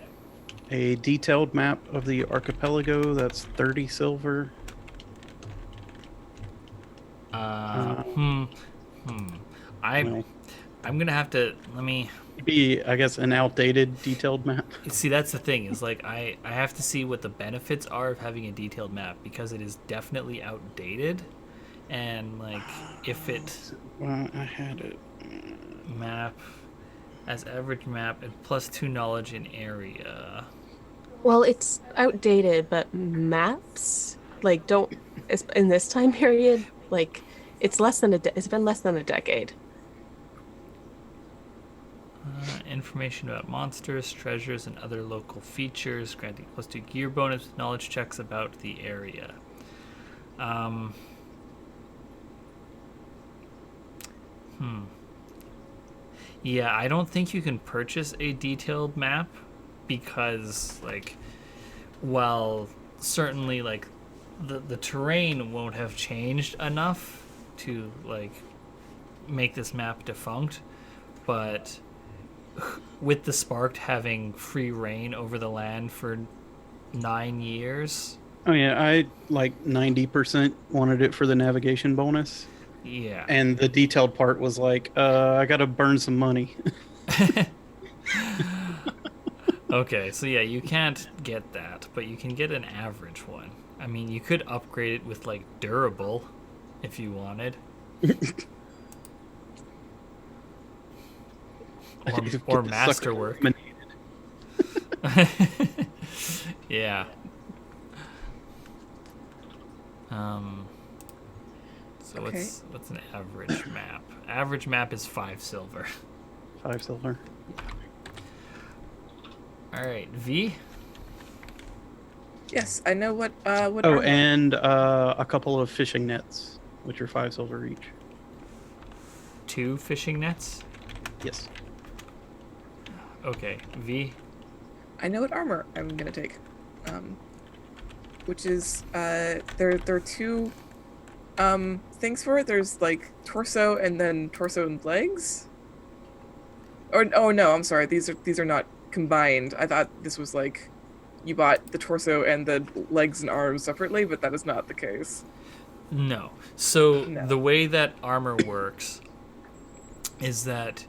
A detailed map of the archipelago, that's 30 silver. I'm Well, I'm gonna have to let me be, I guess, an outdated detailed map. see. That's the thing is like I have to see what the benefits are of having a detailed map because it is definitely outdated, and like if it Well, I had it. map as average map and +2 knowledge in area. Well, it's outdated, but maps like don't in this time period, like it's less than it's been less than a decade. Information about monsters, treasures, and other local features, granting +2 gear bonus with knowledge checks about the area. Yeah, I don't think you can purchase a detailed map because, like, while certainly, like, the terrain won't have changed enough to, like, make this map defunct, but with the Sparked having free reign over the land for 9 years, Oh yeah, I like 90% wanted it for the navigation bonus, yeah. and the detailed part was like, I gotta burn some money. Okay, so yeah, you can't get that, but you can get an average one. I mean, you could upgrade it with, like, durable if you wanted. Or Get this sucker masterwork. eliminated. Yeah. So Okay. what's an average map? Average map is 5 silver. 5 silver. All right, V. Yes, I know what Oh, armor- and a couple of fishing nets, which are 5 silver each. 2 fishing nets. Yes. Okay, V. I know what armor I'm gonna take, which is there are two things for it. There's like torso and then torso and legs. Or oh no, I'm sorry. These are not combined. I thought this was like you bought the torso and the legs and arms separately, but that is not the case. No. So No. the way that armor works is that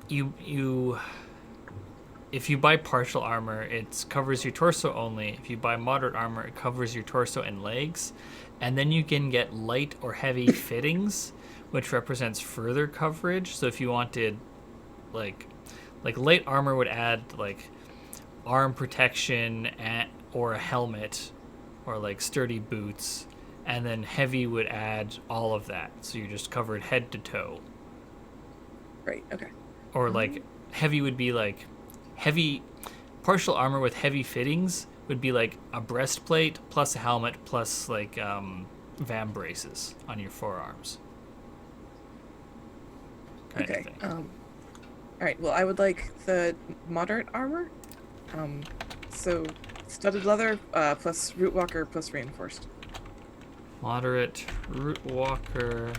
you if you buy partial armor, it covers your torso only. If you buy moderate armor, it covers your torso and legs. And then you can get light or heavy fittings, which represents further coverage. So if you wanted like light armor would add like arm protection or a helmet or like sturdy boots, and then heavy would add all of that. So you're just covered head to toe. Right. Okay. Or like heavy would be like heavy partial armor with heavy fittings would be like a breastplate plus a helmet plus like vam braces on your forearms. Kind of Okay. thing. All right. Well, I would like the moderate armor. So studded leather plus root walker plus reinforced. Moderate root walker,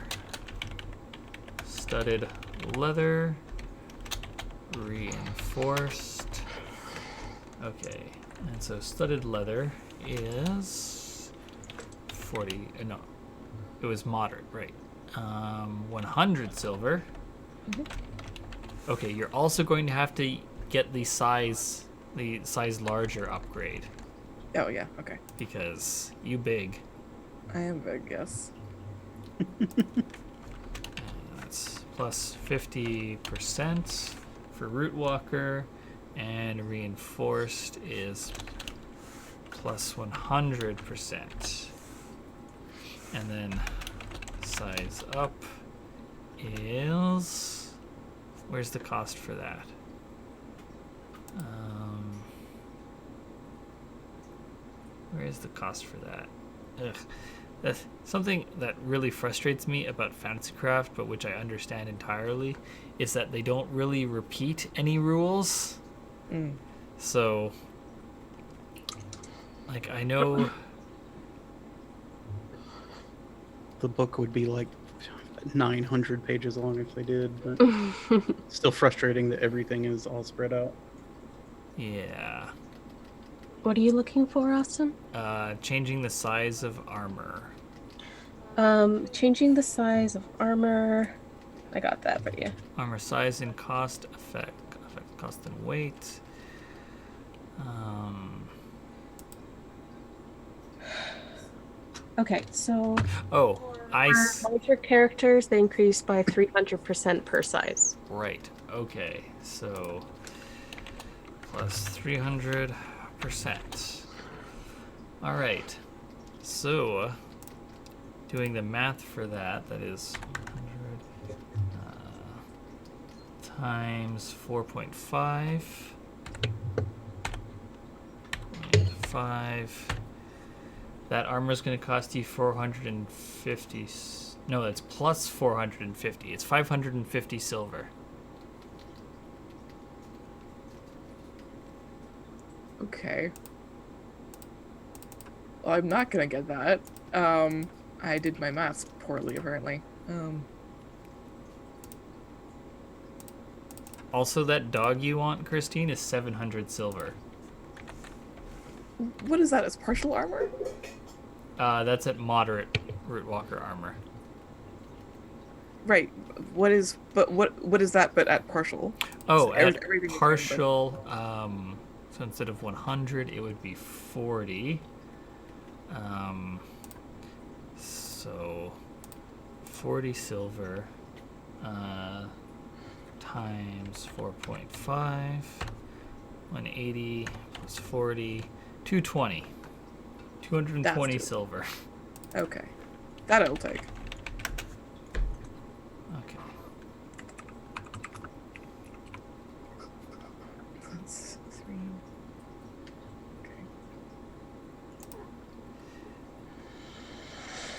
studded leather, reinforced. Okay, and so studded leather is 40. No, it was moderate, right? 100 silver. Okay, you're also going to have to get the size larger upgrade Oh yeah. Okay. because you big. I am big. Yes. That's plus 50% for root walker, and reinforced is plus 100%. And then size up is, where's the cost for that? Where is the cost for that? Ugh. That's something that really frustrates me about Fantasycraft, but which I understand entirely, is that they don't really repeat any rules. So, like, I know The book would be like 900 pages long if they did, but still frustrating that everything is all spread out. yeah, What are you looking for, Austin? changing the size of armor. Changing the size of armor. I got that for you. Armor size and cost affect cost and weight. Okay, so Oh, for larger characters, they increase by 300% per size. right. Okay, so plus 300%. All right. So, doing the math for that, that is 100 times 4.5. 5. That armor is going to cost you 450. No, that's plus 450. It's 550 silver. Okay. Well, I'm not gonna get that. I did my maths poorly, apparently. Also, that dog you want, Christine, is 700 silver. What is that? It's partial armor? That's at moderate root walker armor. Right. What is that? But at partial. Oh, So at everything is fine, partial, so instead of 100, it would be 40. So 40 silver times 4.5, 180 plus 40, 220. 220 That's silver. but- Okay. That I'll take. Okay. That's 3. Okay.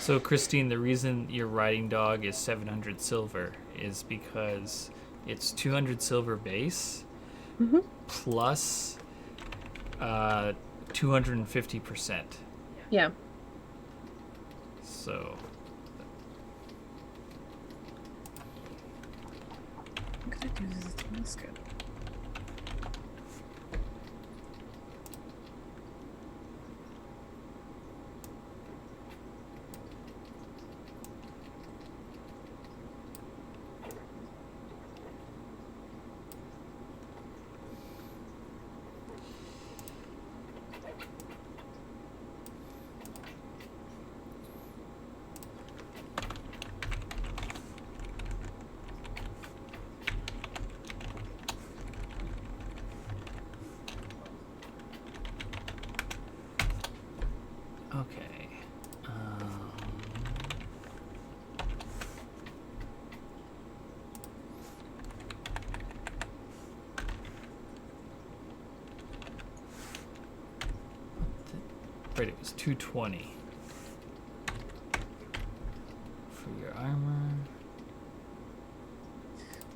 So, Christine, the reason your riding dog is 700 silver is because it's 200 silver base plus 250%. Yeah. So, I'm gonna do this. That's good. right, it was 220 for your armor.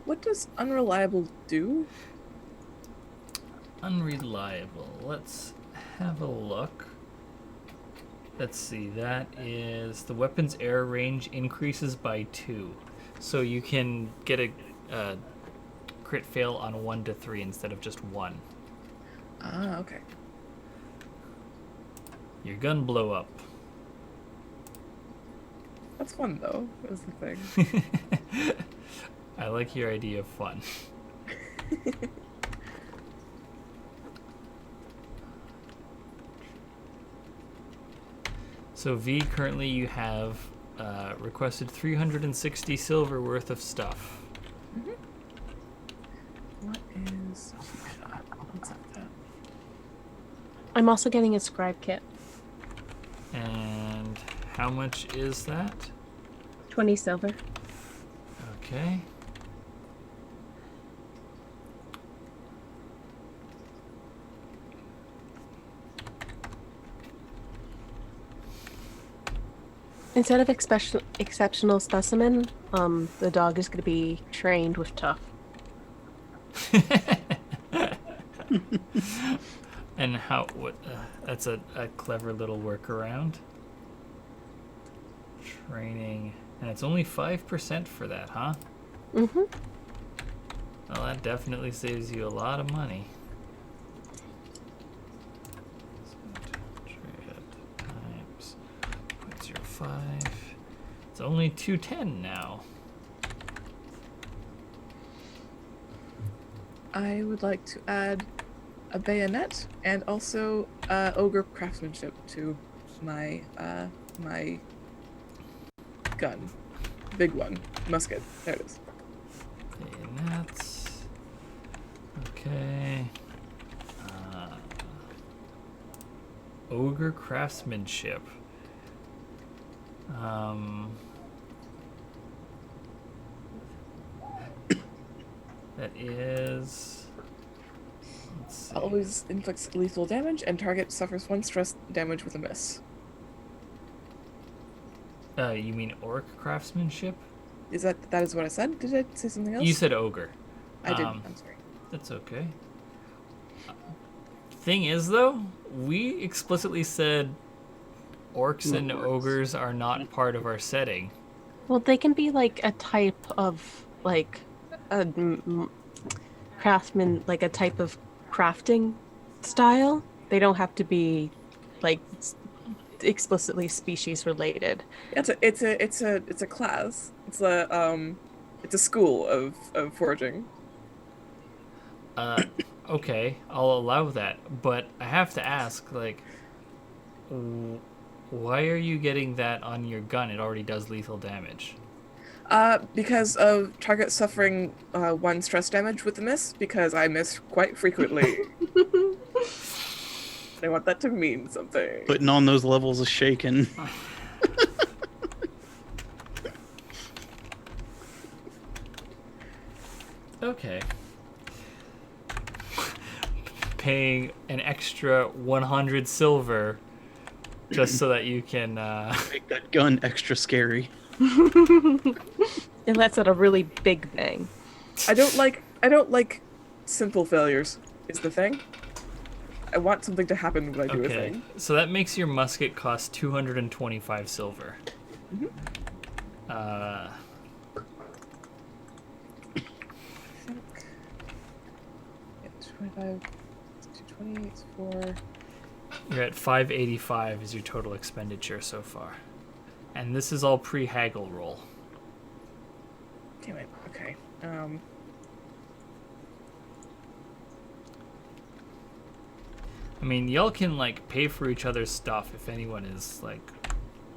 What does unreliable do? Unreliable. Let's have a look. Let's see. That is the weapon's air range increases by 2, so you can get a crit fail on 1 to 3 instead of just 1. Ah, okay. Your gun blow up. That's fun though. Is the thing. I like your idea of fun. So V, currently you have requested 360 silver worth of stuff. What is? What's that? I'm also getting a scribe kit. And how much is that? 20 silver. Okay. Instead of exceptional specimen, the dog is going to be trained with tough. And how? What? That's a clever little workaround. Training, and it's only 5% for that, huh? Mm-hmm. Well, that definitely saves you a lot of money. Times 0.05. It's only 210 now. I would like to add a bayonet and also ogre craftsmanship to my my gun. Big one. Musket. There it is. Bayonets. Okay. Ogre craftsmanship. That is. Let's see. Always inflicts lethal damage and target suffers 1 stress damage with a miss. You mean orc craftsmanship? Is that is what I said? Did I say something else? You said ogre. I did. I'm sorry. That's okay. Thing is, though, we explicitly said orcs and ogres are not part of our setting. Well, they can be like a type of like a craftsman, like a type of crafting style. They don't have to be like explicitly species related. It's a class. It's a school of foraging. Okay, I'll allow that, but I have to ask, like, why are you getting that on your gun? It already does lethal damage. Because of target suffering 1 stress damage with the miss, because I miss quite frequently. I want that to mean something. Putting on those levels of shaken. Okay. Paying an extra 100 silver just so that you can Make that gun extra scary. And that's at a really big bang. I don't like simple failures is the thing. I want something to happen when I do a okay, thing. so that makes your musket cost 225 silver. Mm-hmm. Uh, I think 25, 220, it's 4. you're at 585 is your total expenditure so far. And this is all pre-haggle roll. Damn it. Okay. I mean, y'all can, like, pay for each other's stuff if anyone is, like,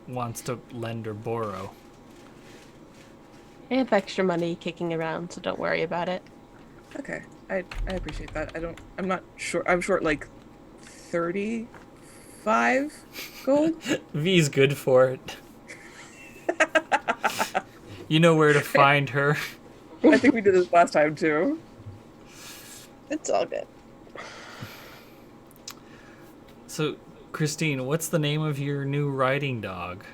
wants to lend or borrow. I have extra money kicking around, so don't worry about it. Okay. I appreciate that. I'm not sure. I'm short like 35 gold. V's good for it. You know where to find her. I think we did this last time too. It's all good. So, Christine, what's the name of your new riding dog?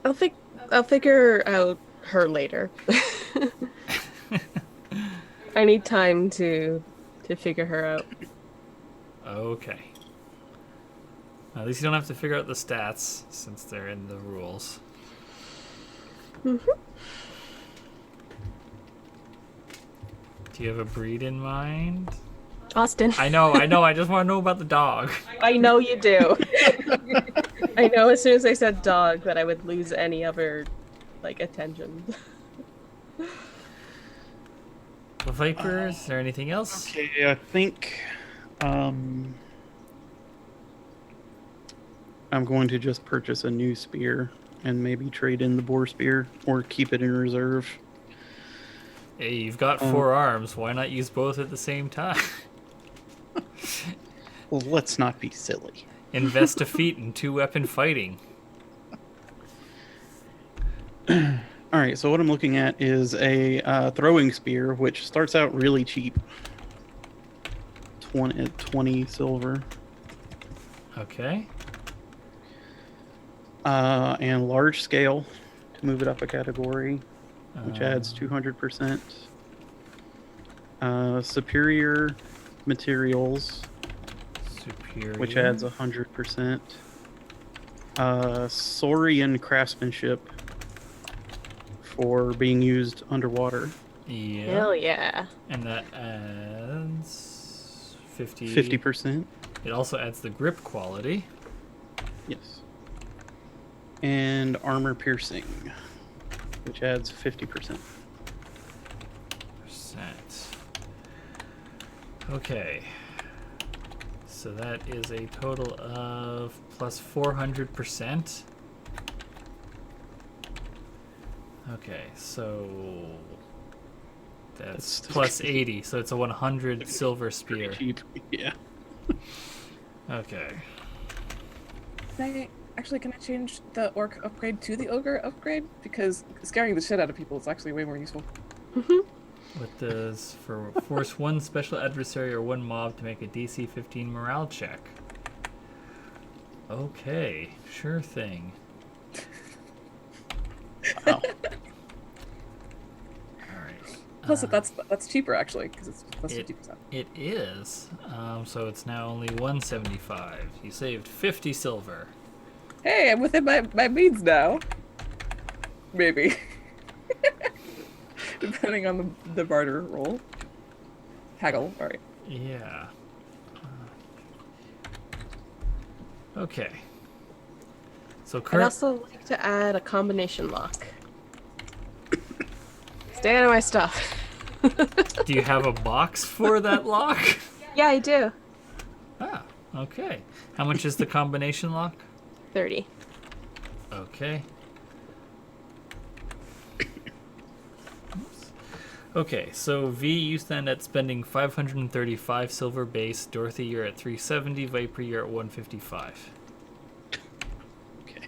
I'll figure out her later. I need time to figure her out. Okay. At least you don't have to figure out the stats since they're in the rules. Hmm. Do you have a breed in mind? Austin. I know. I just want to know about the dog. I know you do. I know as soon as I said dog that I would lose any other attention. The Viper, is there anything else? Okay, I think I'm going to just purchase a new spear and maybe trade in the boar spear or keep it in reserve. Hey, you've got 4 arms. Why not use both at the same time? Well, let's not be silly. Invest a feat in 2-weapon fighting. All right, so what I'm looking at is a throwing spear, which starts out really cheap. 20 silver. Okay. And large scale to move it up a category, which adds 200%. Superior materials, Superior. which adds 100%. Saurian craftsmanship for being used underwater. Yeah. Hell yeah. And that adds 50%. It also adds the grip quality. Yes. And armor piercing, which adds 50%. Okay. So that is a total of plus 400%. Okay, so that's plus 80. So it's a 100 silver spear. Cheap. Yeah. Okay. Can I change the orc upgrade to the ogre upgrade? Because scaring the shit out of people is actually way more useful. What does force 1 special adversary or 1 mob to make a DC 15 morale check? Okay, sure thing. Wow. Alright. Plus, that's cheaper actually because it's plus 50%. It is. So it's now only 175. You saved 50 silver. Hey, I'm within my means now. Maybe. Depending on the barter roll. Haggle, alright. Yeah. Okay. So I'd also like to add a combination lock. Stay out of my stuff. do you have a box for that lock? Yeah, I do. Ah, okay. How much is the combination lock? 30. Okay. Okay, so V, you stand at spending 535 silver base. Dorothy, you're at 370. Viper, you're at 155. Okay.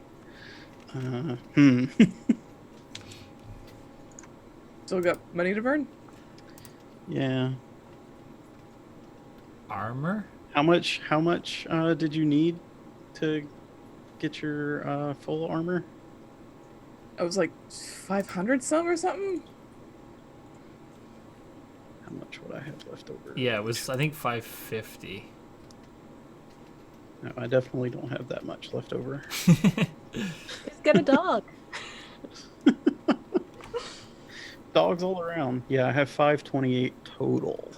Still got money to burn? Yeah. Armor? How much did you need to get your full armor? I was like 500 some or something? How much would I have left over? Yeah, it was, I think, 550. No, I definitely don't have that much left over. Just get a dog. Dogs all around. Yeah, I have 528 total.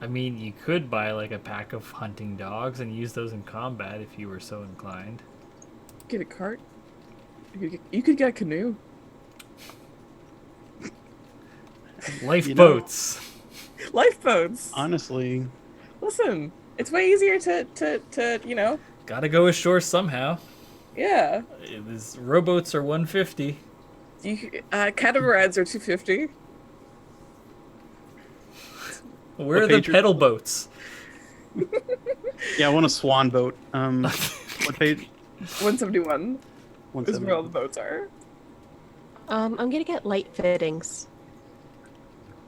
I mean, you could buy like a pack of hunting dogs and use those in combat if you were so inclined. Get a cart? You could get a canoe. Lifeboats. Lifeboats! Honestly, Listen, it's way easier to Gotta go ashore somehow. yeah. These rowboats are 150. Catamarans are 250. Where are What the page are- pedal boats? yeah, I want a swan boat. What page? 171 is where all 170. the boats are. I'm gonna get light fittings.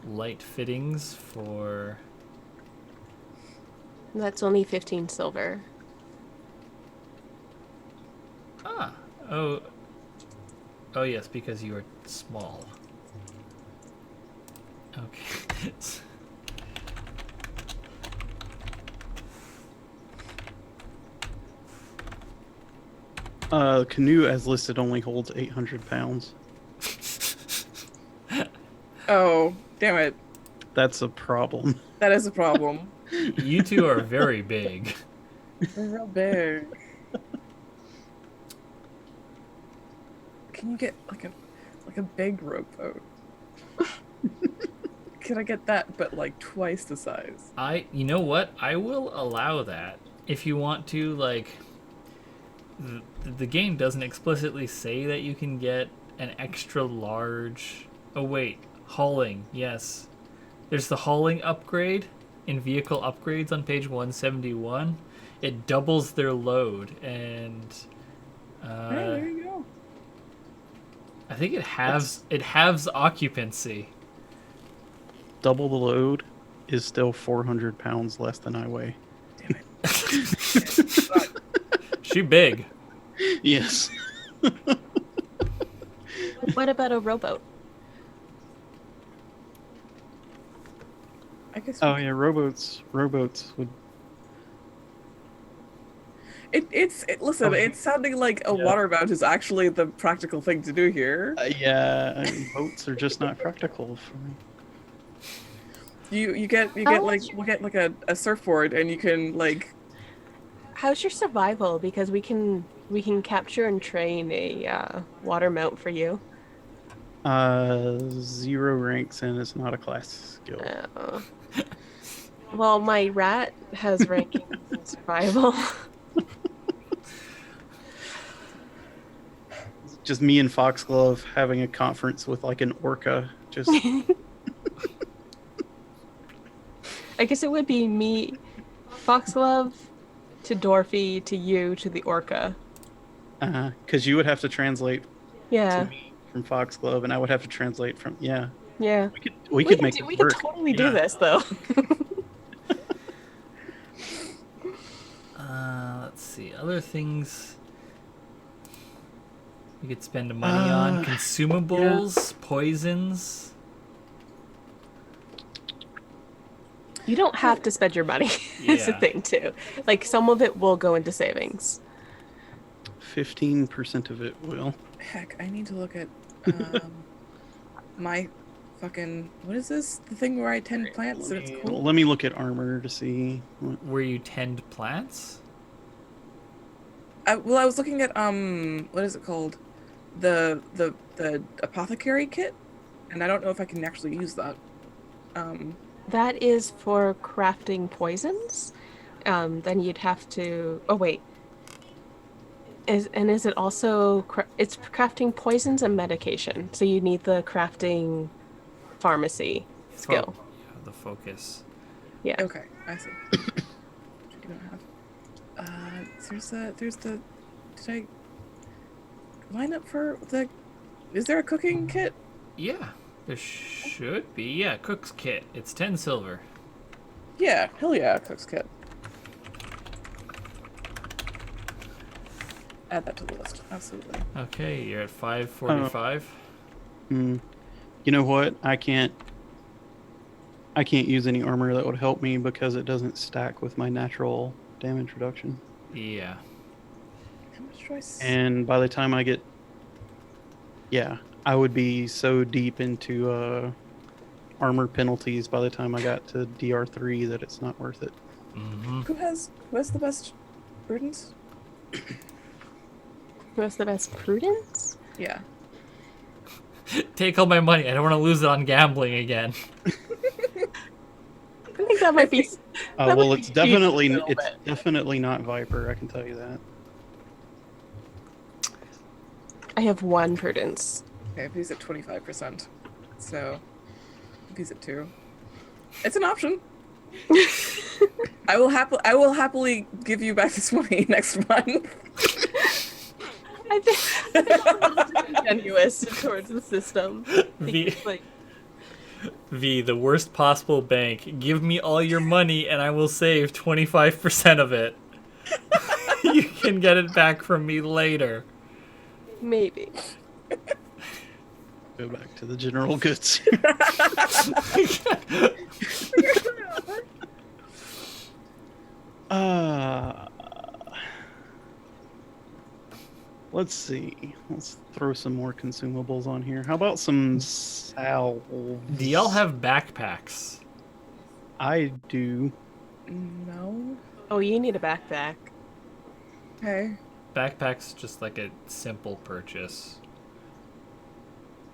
Light fittings for... That's only 15 silver. Ah. Oh. Oh yes, because you are small. Okay. Canoe as listed only holds 800 pounds. Oh, damn it. That's a problem. That is a problem. You two are very big. They're real big. Can you get like a big rowboat? Can I get that, but like twice the size? You know what? I will allow that if you want to. Like, the game doesn't explicitly say that you can get an extra large. Oh wait, hauling. Yes, there's the hauling upgrade in vehicle upgrades on page 171. It doubles their load, and There you go. I think it halves occupancy. Double the load is still 400 pounds less than I weigh. Damn it. She big. Yes. What about a rowboat? I guess. Oh yeah, rowboats would. Listen. Oh, It's sounding like a yeah. waterbout is actually the practical thing to do here. Yeah, boats are just not practical for me. You get How like much- we'll get like a surfboard and you can like How's your survival? Because we can capture and train a water mount for you. 0 ranks and it's not a class skill. Oh. Well, my rat has rankings in survival. Just me and Foxglove having a conference with like an orca. Just I guess it would be me, Foxglove, to Dorothy, to you, to the orca. because you would have to translate Yeah, to me from Foxglove, and I would have to translate from yeah. We could make it we could work. totally do Yeah. this though. Let's see. Other things we could spend money on. Consumables, poisons. You don't have to spend your money. Is the Yeah. thing too. Like some of it will go into savings. 15% of it will. heck. I need to look at my fucking what is this? The thing where I tend plants and it's cool. Let me look at armor to see. Where you tend plants? I was looking at what is it called? The apothecary kit, and I don't know if I can actually use that. That is for crafting poisons. Then you'd have to. Oh wait. Is it also? It's crafting poisons and medication. So you need the crafting pharmacy skill. Yeah, the focus. Yeah. Okay, I see. Which I don't have. There's the. Did I line up for the? Is there a cooking kit? Yeah, there should be. Yeah, cook's kit. It's 10 silver. Yeah, hell yeah, cook's kit. Add that to the list. Absolutely. Okay, you're at 545. You know what? I can't use any armor that would help me because it doesn't stack with my natural damage reduction. Yeah. How much do I? And by the time I get, I would be so deep into armor penalties by the time I got to DR3 that it's not worth it. Mm-hmm. Who has the best prudence? What's the best prudence? Yeah. Take all my money. I don't want to lose it on gambling again. I think that might be. That Well, would it's be huge definitely a little bit. definitely not Viper. I can tell you that. I have 1 prudence. Okay, he's at 25%. So he's at 2. It's an option. I will happily give you back this money next month. I think I'm a little disingenuous towards the system. Like, The worst possible bank. Give me all your money and I will save 25% of it. You can get it back from me later. Maybe. Go back to the general goods. uh, let's see. Let's throw some more consumables on here. How about some salves? Do y'all have backpacks? I do. No. Oh, you need a backpack. Okay. Backpacks just like a simple purchase.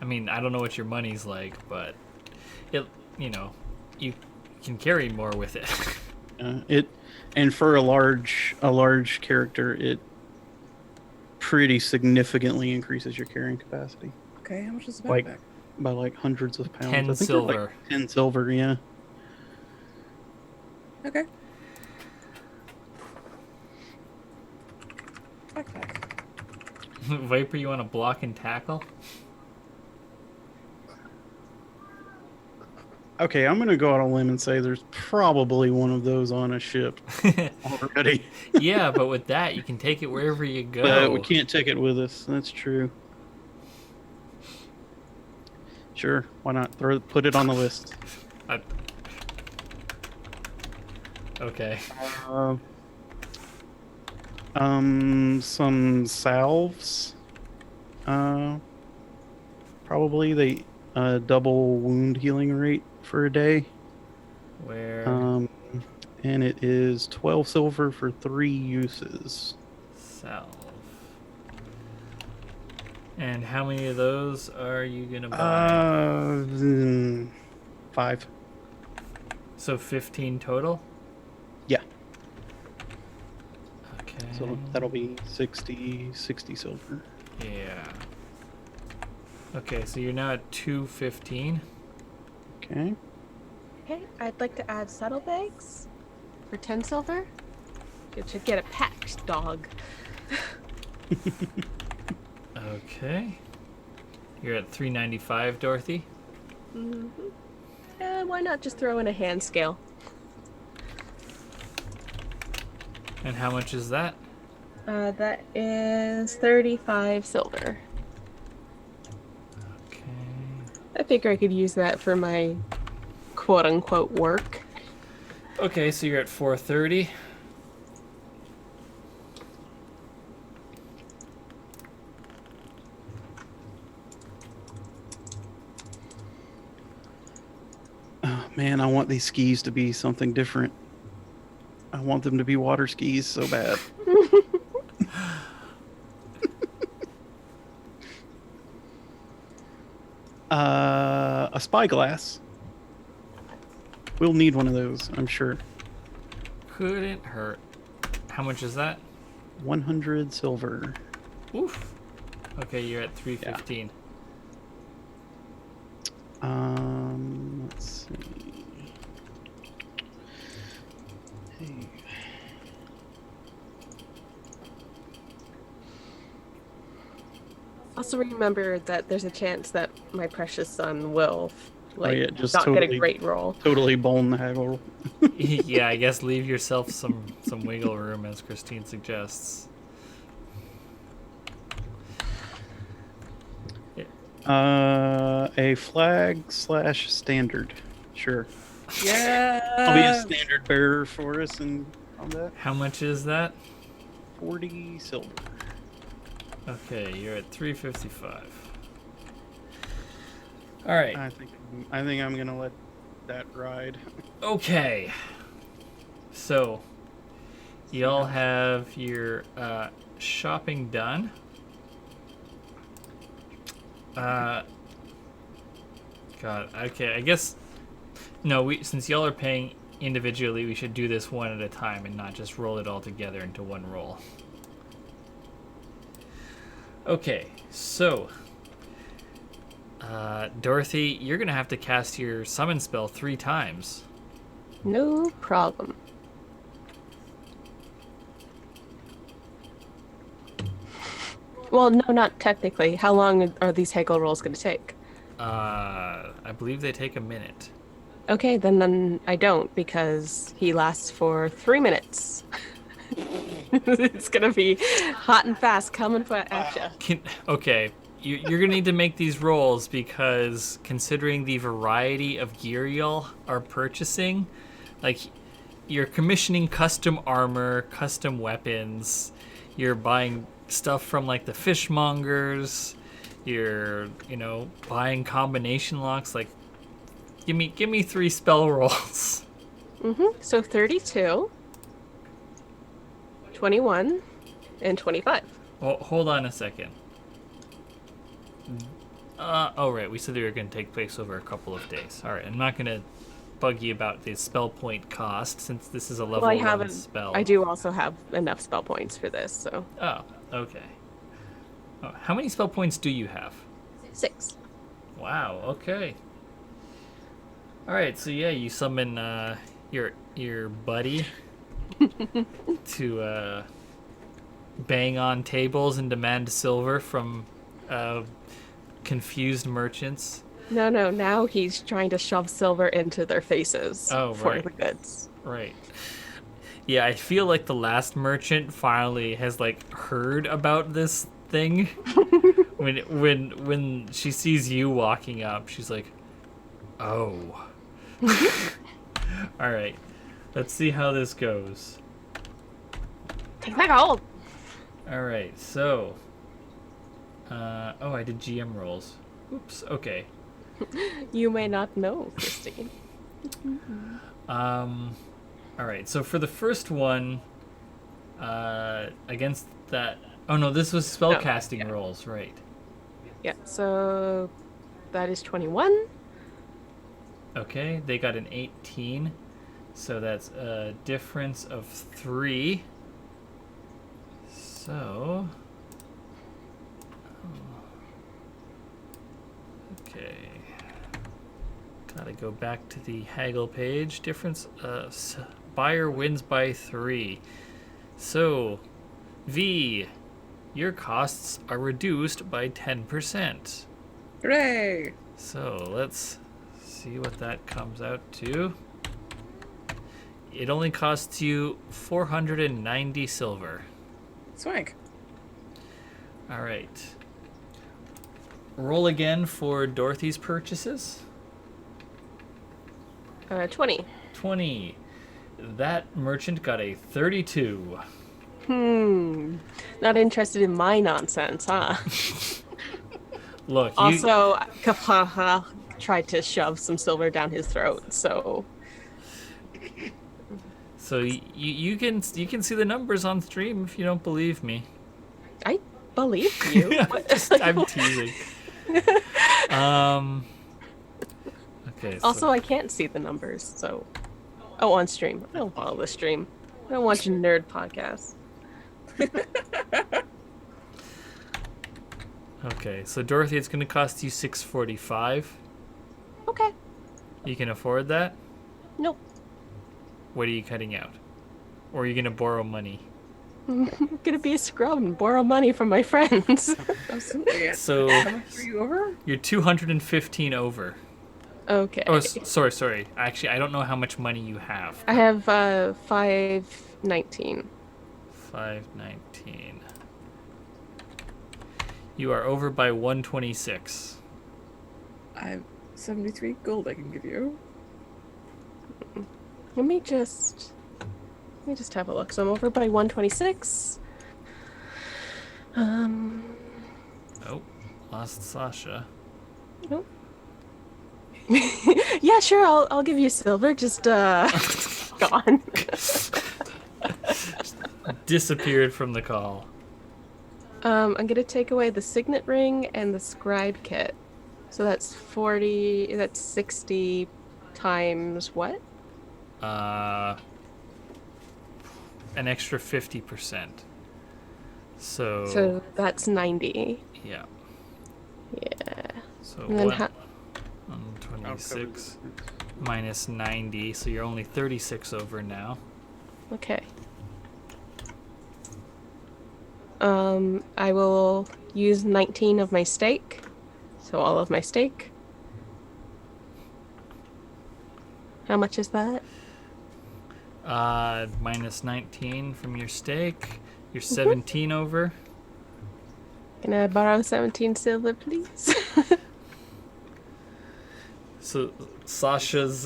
I mean, I don't know what your money's like, but it, you can carry more with it. And for a large character, it pretty significantly increases your carrying capacity Okay. How much is the Like- backpack? by like hundreds of pounds. 10 I think they're like silver. 10 silver, yeah. Okay. Backpack. Viper, you want to block and tackle? Okay, I'm gonna go out on a limb and say there's probably one of those on a ship already. Yeah, but with that, you can take it wherever you go. But we can't take it with us. That's true. Sure, why not? Put it on the list. Okay. Some salves. Probably they double wound healing rate for a day. Where? And it is 12 silver for 3 uses. Salve. And how many of those are you gonna buy? 5. So 15 total? Yeah. Okay. So that'll be 60 silver. Yeah. Okay, so you're now at 215. Okay. Okay, I'd like to add saddlebags for 10 silver. You should get a packed dog. Okay. You're at 395, Dorothy. Mm-hmm. And why not just throw in a hand scale? And how much is that? That is 35 silver. Okay. I figure I could use that for my quote-unquote work. Okay, so you're at 430. Oh, man, I want these skis to be something different. I want them to be water skis so bad. A spyglass. We'll need one of those, I'm sure. Couldn't hurt. How much is that? 100 silver. Oof. Okay, you're at 315. Let's see. Hey. Also remember that there's a chance that my precious son will Just not get totally, a great roll. totally bone the haggle. Yeah, I guess leave yourself some wiggle room, as Christine suggests. A flag / standard. Sure. Yeah. I'll be a standard bearer for us in combat. How much is that? 40 silver. Okay, you're at 355. All right. I think I'm gonna let that ride. Okay. So, y'all have your shopping done. God. Okay, I guess since y'all are paying individually, we should do this one at a time and not just roll it all together into one roll. Okay, so Dorothy, you're gonna have to cast your summon spell 3 times. No problem. Well, no, not technically. How long are these haggle rolls going to take? I believe they take a minute. Okay, then I don't, because he lasts for 3 minutes. It's gonna be hot and fast coming at you. Okay, you're gonna need to make these rolls because considering the variety of gear y'all are purchasing, like you're commissioning custom armor, custom weapons, you're buying stuff from like the fishmongers, you're buying combination locks. Like, give me 3 spell rolls. So 32, 21, and 25. Well, hold on a second. Oh right, we said they were going to take place over a couple of days. All right, I'm not going to bug you about the spell point cost since this is a level 1 spell. I do also have enough spell points for this, so. Oh, okay. Oh, how many spell points do you have? 6. Wow. Okay. All right. So yeah, you summon your buddy to bang on tables and demand silver from confused merchants. No, now he's trying to shove silver into their faces for the goods. Right. Yeah, I feel like the last merchant finally has like heard about this thing. when she sees you walking up, she's like, "Oh." All right. Let's see how this goes. Take my gold. All right. So, I did GM rolls. Oops. Okay. You may not know, Christine. All right. So for the first one, against that. Oh no, this was spellcasting rolls, right? Yeah. So that is 21. Okay, they got an 18, so that's a difference of 3. So, okay, gotta go back to the haggle page. Difference, buyer wins by 3. So, V, your costs are reduced by 10%. Hooray! So let's see what that comes out to. It only costs you 490 silver. Swank. All right. Roll again for Dorothy's purchases. 20. 20. That merchant got a 32. Not interested in my nonsense, huh? Look, also, Kapaha tried to shove some silver down his throat, so... So you can see the numbers on stream if you don't believe me. I believe you. I'm teasing. Okay. Also, I can't see the numbers, so... Oh, on stream. I don't follow the stream. I don't watch nerd podcasts. Okay, so Dorothy, it's going to cost you 645. Okay. You can afford that? Nope. What are you cutting out? Or are you going to borrow money? I'm gonna be a scrub and borrow money from my friends. Absolutely. So How much were you over? you're 215 over. Okay. Oh, sorry. Actually, I don't know how much money you have. I have 519. 519. You are over by 126. I have 73 gold I can give you. Let me just have a look. So I'm over by 126. Oh, lost Sasha. Nope. Yeah, sure. I'll give you silver. Just gone. Disappeared from the call. I'm gonna take away the signet ring and the scribe kit. So that's 40. That's 60 times what? An extra 50%. So that's 90. Yeah. Yeah. So And then 126 minus 90, so you're only 36 over now. Okay. I will use 19 of my stake. So all of my stake. How much is that? Minus 19 from your stake. You're 17 over. Can I borrow 17 silver, please? So Sasha's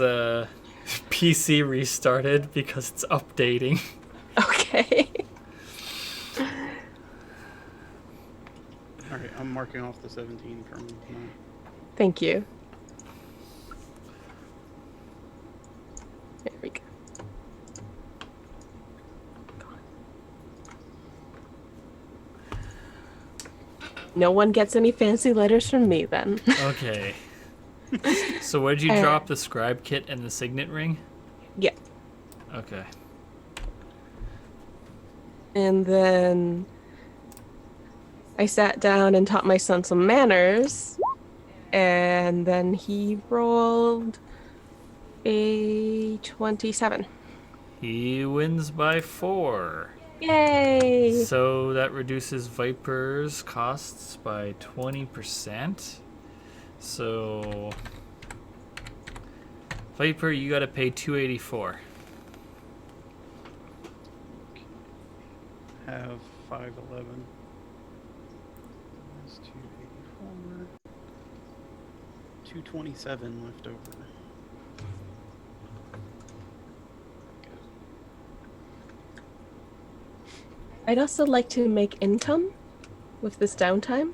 PC restarted because it's updating. Okay. All right, I'm marking off the 17 from mine. Thank you. There we go. No one gets any fancy letters from me then. Okay. So where'd you drop the scribe kit and the signet ring? Yeah. Okay. And then I sat down and taught my son some manners. And then he rolled a 27. He wins by 4. Yay! So that reduces Viper's costs by 20%. So Viper, you gotta pay 284. Have 511. That's 284. 227 left over. I'd also like to make income with this downtime.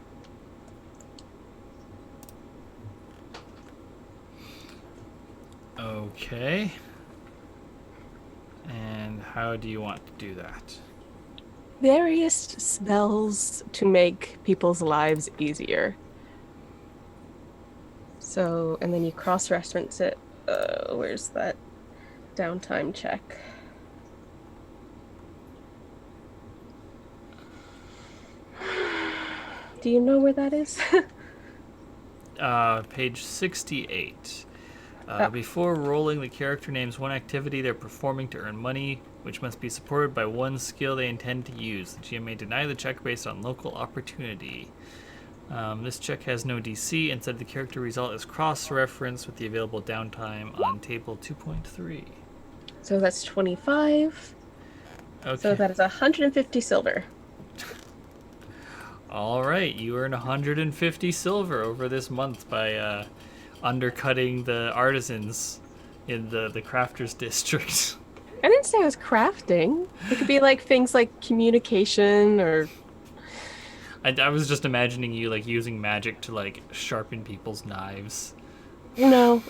Okay. And how do you want to do that? Various spells to make people's lives easier. So, and then you cross-reference it. Where's that downtime check? Do you know where that is? Page 68. Before rolling, the character names one activity they're performing to earn money, which must be supported by one skill they intend to use. The GM may deny the check based on local opportunity. This check has no DC. Instead, the character result is cross-referenced with the available downtime on table 2.3. So that's 25. Okay. So that is 150 silver. All right, you earn 150 silver over this month by undercutting the artisans in the crafters district. I didn't say I was crafting. It could be like things like communication or... I was just imagining you like using magic to like sharpen people's knives. No.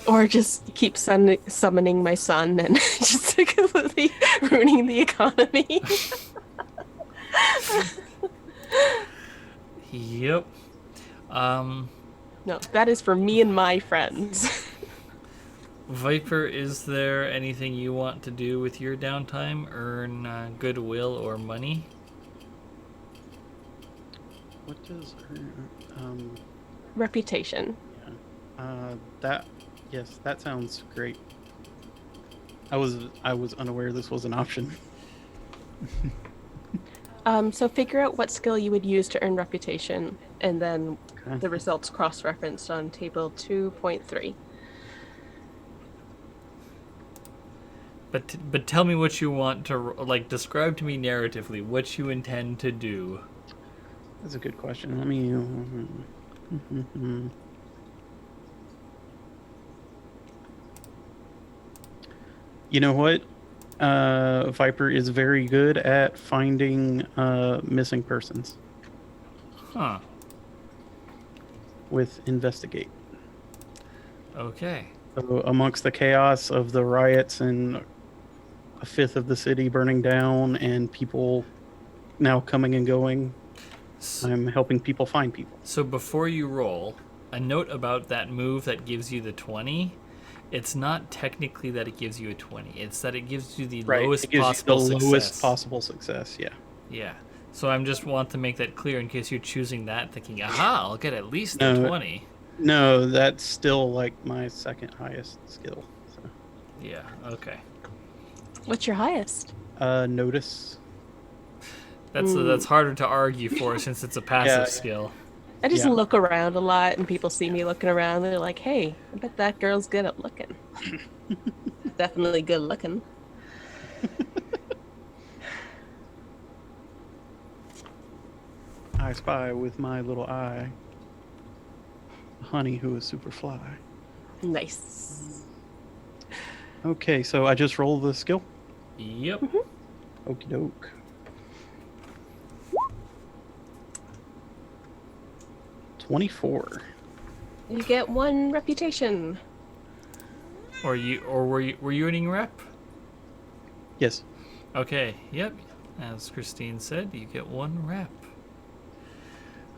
Or just keep summoning my son and just completely ruining the economy. Yep. No, that is for me and my friends. Viper, is there anything you want to do with your downtime? Earn goodwill or money? What does Reputation. that sounds great. I was unaware this was an option. So figure out what skill you would use to earn reputation, and then Okay. the results cross-referenced on table 2.3. But tell me what you want to like. Describe to me narratively what you intend to do. That's a good question. Let me. You know what? Viper is very good at finding missing persons Huh. with investigate. Okay. So amongst the chaos of the riots and a fifth of the city burning down and people now coming and going, I'm helping people find people. So before you roll, a note about that move that gives you the 20. It's not technically that it gives you a 20. It's that it gives you the lowest it gives possible you the success. lowest possible success. Yeah. Yeah. So I'm just want to make that clear in case you're choosing that, thinking, aha, I'll get at least No. a 20. No, that's still like my second highest skill. So. Yeah, okay. What's your highest? Notice. That's harder to argue for since it's a passive Yeah. skill. I just Yeah. look around a lot, and people see me looking around. They're like, "Hey, I bet that girl's good at looking." Definitely good looking. I spy with my little eye a honey who is super fly. Nice. Okay, so I just roll the skill. Yep. Okie doke. $24. You get 1 reputation. Or were you earning rep? Yes. Okay, yep. As Christine said, you get 1 rep.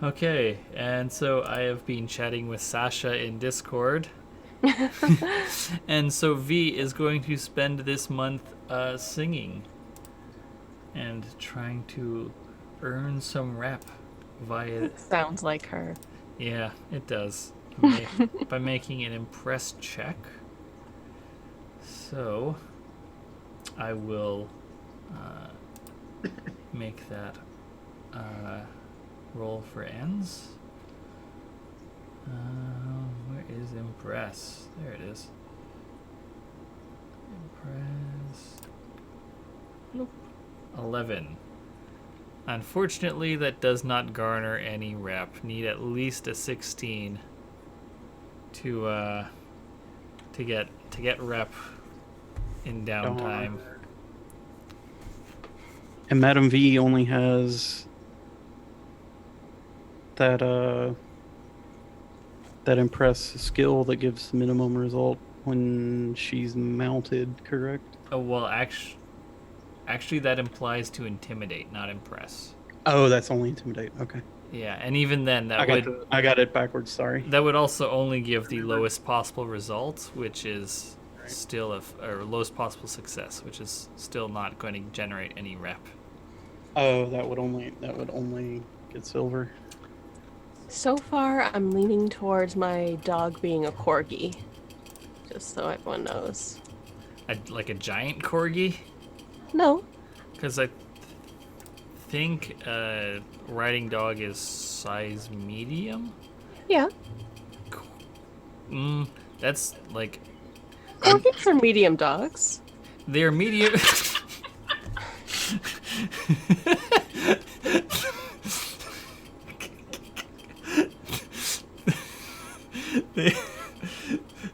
Okay, and so I have been chatting with Sasha in Discord. And so V is going to spend this month singing and trying to earn some rep via... Sounds like her. Yeah, it does. By making an impress check. So, I will make that roll for ends. Where is impress? There it is. Impress. Nope. 11. Unfortunately, that does not garner any rep. Need at least a 16 to get rep in downtime. And Madam V only has that impress skill that gives minimum result when she's mounted, correct? Oh well, actually, that implies to intimidate, not impress. Oh, that's only intimidate. Okay. Yeah, and even then, I got it backwards. Sorry. that would also only give the lowest possible result, which is still or lowest possible success, which is still not going to generate any rep. Oh, that would only get silver. So far, I'm leaning towards my dog being a corgi. Just so everyone knows. Like a giant corgi, No. because I think riding dog is size medium. Yeah. That's like Corgis are medium dogs. they're medium.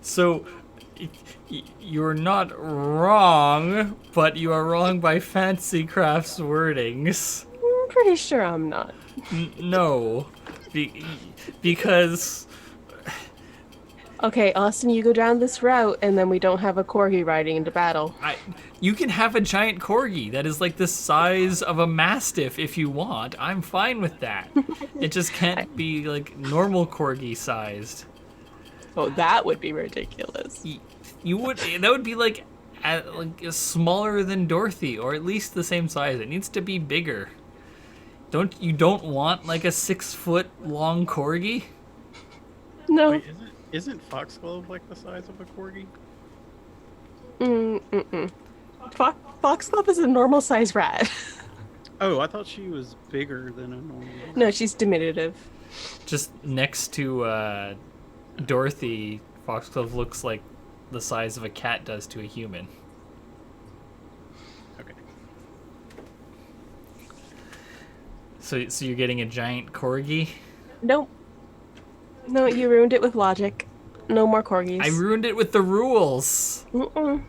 So you're not wrong, but you are wrong by Fancy Craft's wordings. I'm pretty sure I'm not. No, because Okay, Austin, you go down this route, and then we don't have a corgi riding into battle. you can have a giant corgi that is like the size of a mastiff if you want. I'm fine with that. It just can't be like normal corgi sized. Oh, that would be ridiculous. That would be like smaller than Dorothy, or at least the same size. It needs to be bigger. You don't want like a 6-foot long corgi? No. Wait, isn't Foxglove like the size of a corgi? Foxglove is a normal size rat. Oh, I thought she was bigger than a normal. No, she's diminutive. Just next to Dorothy, Foxglove looks like the size of a cat does to a human. Okay. So you're getting a giant corgi? Nope. No, you ruined it with logic. No more corgis. I ruined it with the rules. Mm-mm.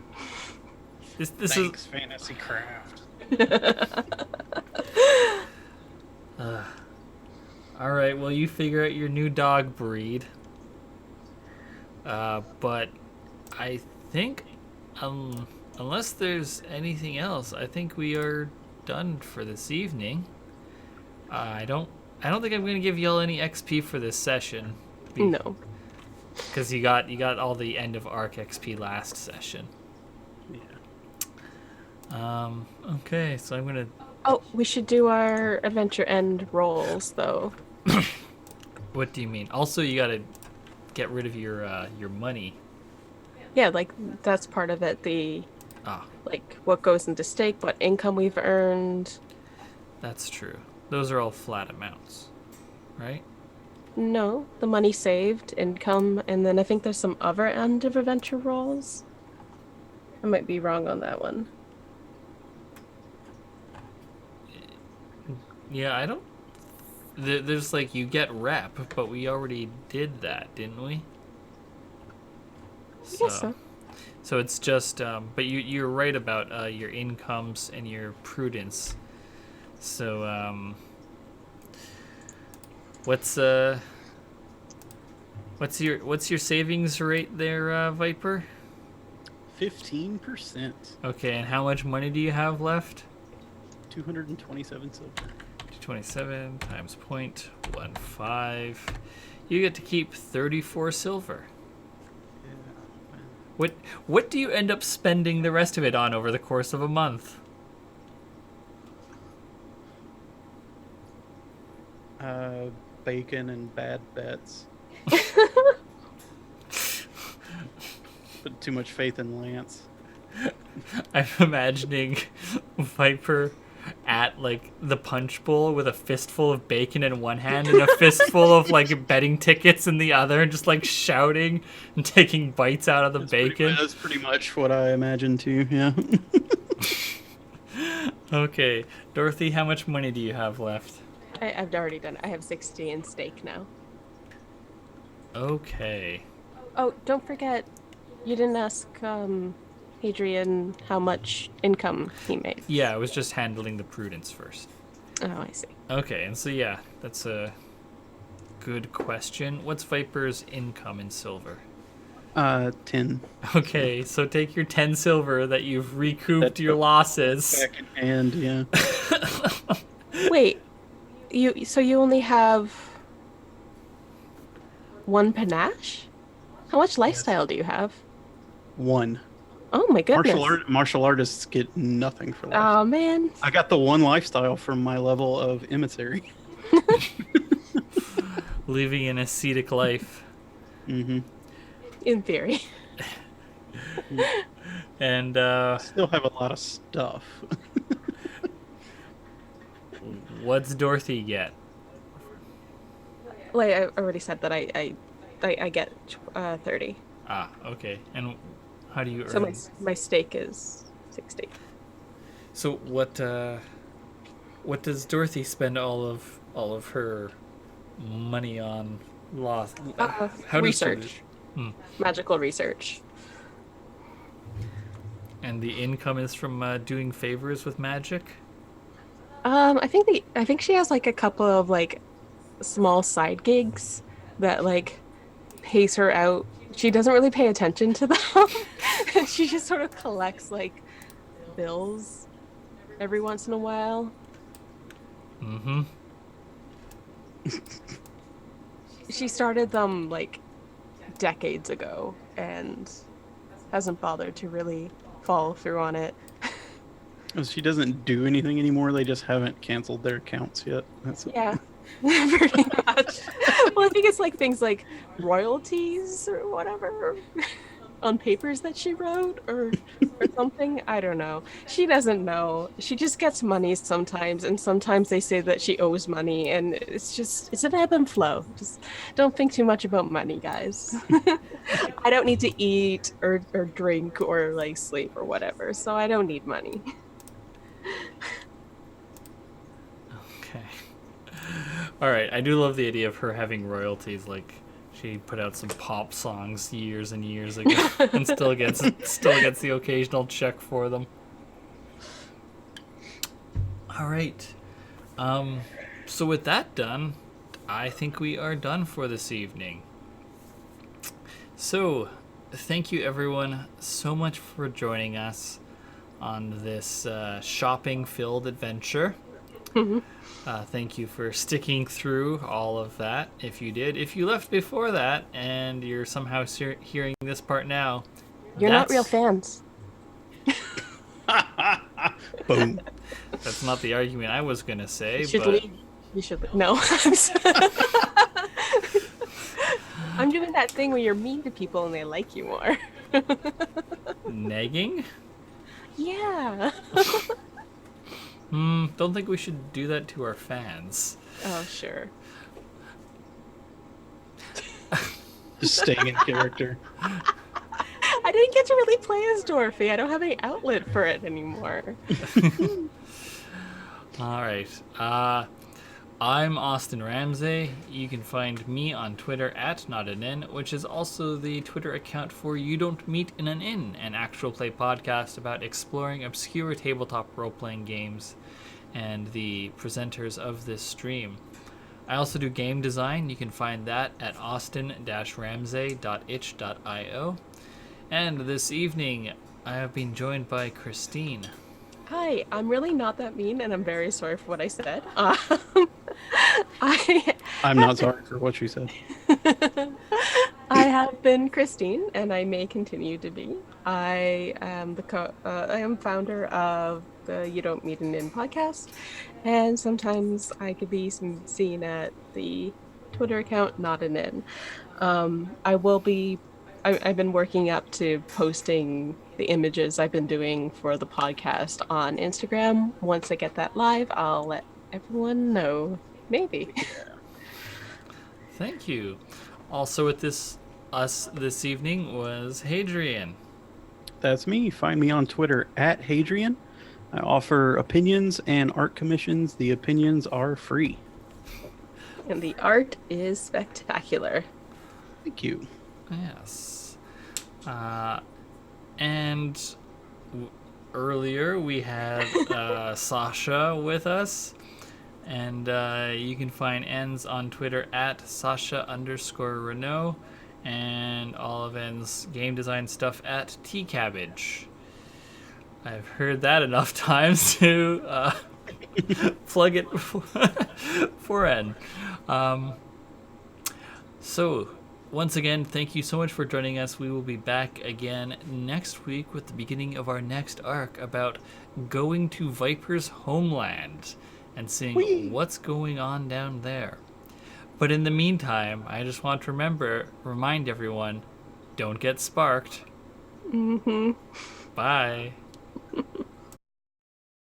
This Thanks, Fantasy Craft. All right, well, you figure out your new dog breed. But I think, unless there's anything else, I think we are done for this evening. I don't think I'm gonna give y'all any XP for this session. No. Because you got all the end of arc XP last session. Yeah. Okay, so I'm gonna. Oh, we should do our adventure end rolls, though. What do you mean? Also, you gotta get rid of your money. Yeah, like, that's part of it. Like, what goes into stake, what income we've earned. That's true. Those are all flat amounts, right? No, the money saved, income, and then I think there's some other end of adventure rolls. I might be wrong on that one. Yeah, I don't. there's like you get rep, but we already did that, didn't we? I guess so. So it's just, but you're right about your incomes and your prudence. So what's your savings rate there, Viper? 15%. Okay, and how much money do you have left? 227 silver. 227 times 0.15. You get to keep 34 silver. What do you end up spending the rest of it on over the course of a month? Bacon and bad bets. Put too much faith in Lance. I'm imagining Viper at like the punch bowl with a fistful of bacon in one hand and a fistful of like betting tickets in the other, and just like shouting and taking bites out of the bacon. That's pretty much what I imagine too. Yeah. Okay, Dorothy, how much money do you have left? I've already done it. I have 60 in stake now. Okay. Oh, don't forget, you didn't ask Adrian how much income he made. Yeah, I was just handling the prudence first. Oh, I see. Okay, and so yeah, that's a good question. What's Viper's income in silver? 10. Okay, so take your 10 silver that you've recouped your losses. Back in hand, yeah. Wait, you only have one panache? How much lifestyle do you have? 1. Oh my goodness. Martial artists get nothing for life. Oh man. I got the 1 lifestyle from my level of emissary. Living an ascetic life. Mm-hmm. In theory. And Still have a lot of stuff. what's Dorothy get? Like I already said that I get 30. Ah, okay. And how do you earn? So my stake is 60. So what does Dorothy spend all of her money on? Lost. How Research. Magical research. And the income is from doing favors with magic? I think she has like a couple of like small side gigs that like pays her out. She doesn't really pay attention to them. She just sort of collects like bills every once in a while. Mm-hmm. She started them like decades ago and hasn't bothered to really follow through on it. She doesn't do anything anymore. They just haven't canceled their accounts yet. That's it. Yeah, pretty much. Well, I think it's like things like royalties or whatever on papers that she wrote or something. I don't know. She doesn't know. She just gets money sometimes, and sometimes they say that she owes money, and it's an ebb and flow. Just don't think too much about money, guys. I don't need to eat or drink or like sleep or whatever, so I don't need money. Okay. All right. I do love the idea of her having royalties. Like she put out some pop songs years and years ago, and still gets the occasional check for them. All right. So with that done, I think we are done for this evening. So, thank you everyone so much for joining us on this shopping-filled adventure. Mhm. Thank you for sticking through all of that. If you did, if you left before that and you're somehow hearing this part now, You're not real fans. Boom. That's not the argument I was gonna say. You should but leave. You should leave. No. I'm doing that thing where you're mean to people and they like you more. negging? Yeah. Don't think we should do that to our fans. Oh, sure. Just staying in character. I didn't get to really play as Dorothy. I don't have any outlet for it anymore. All right. I'm Austin Ramsey. You can find me on Twitter at NotAnIn, which is also the Twitter account for You Don't Meet in an Inn, an actual play podcast about exploring obscure tabletop role-playing games and the presenters of this stream. I also do game design. You can find that at austin-ramsey.itch.io. And this evening, I have been joined by Christine. Hi, I'm really not that mean, and I'm very sorry for what I said. I I'm not sorry for what you said. I have been Christine, and I may continue to be. I am I am founder of the You Don't Meet an Inn podcast, and sometimes I could be seen at the Twitter account Not an Inn. I will be. I've been working up to posting the images I've been doing for the podcast on Instagram. Once I get that live, I'll let everyone know. Maybe. Thank you. Also with us this evening was Hadrian. That's me. Find me on Twitter at Hadrian. I offer opinions and art commissions. The opinions are free. And the art is spectacular. Thank you. Yes. And earlier we had Sasha with us. And you can find Enz on Twitter at Sasha_Renault. And all of En's game design stuff at tcabbage. I've heard that enough times to plug it for N. So, once again, thank you so much for joining us. We will be back again next week with the beginning of our next arc about going to Viper's homeland and seeing what's going on down there. But in the meantime, I just want to remind everyone, don't get sparked. Mm-hmm. Bye.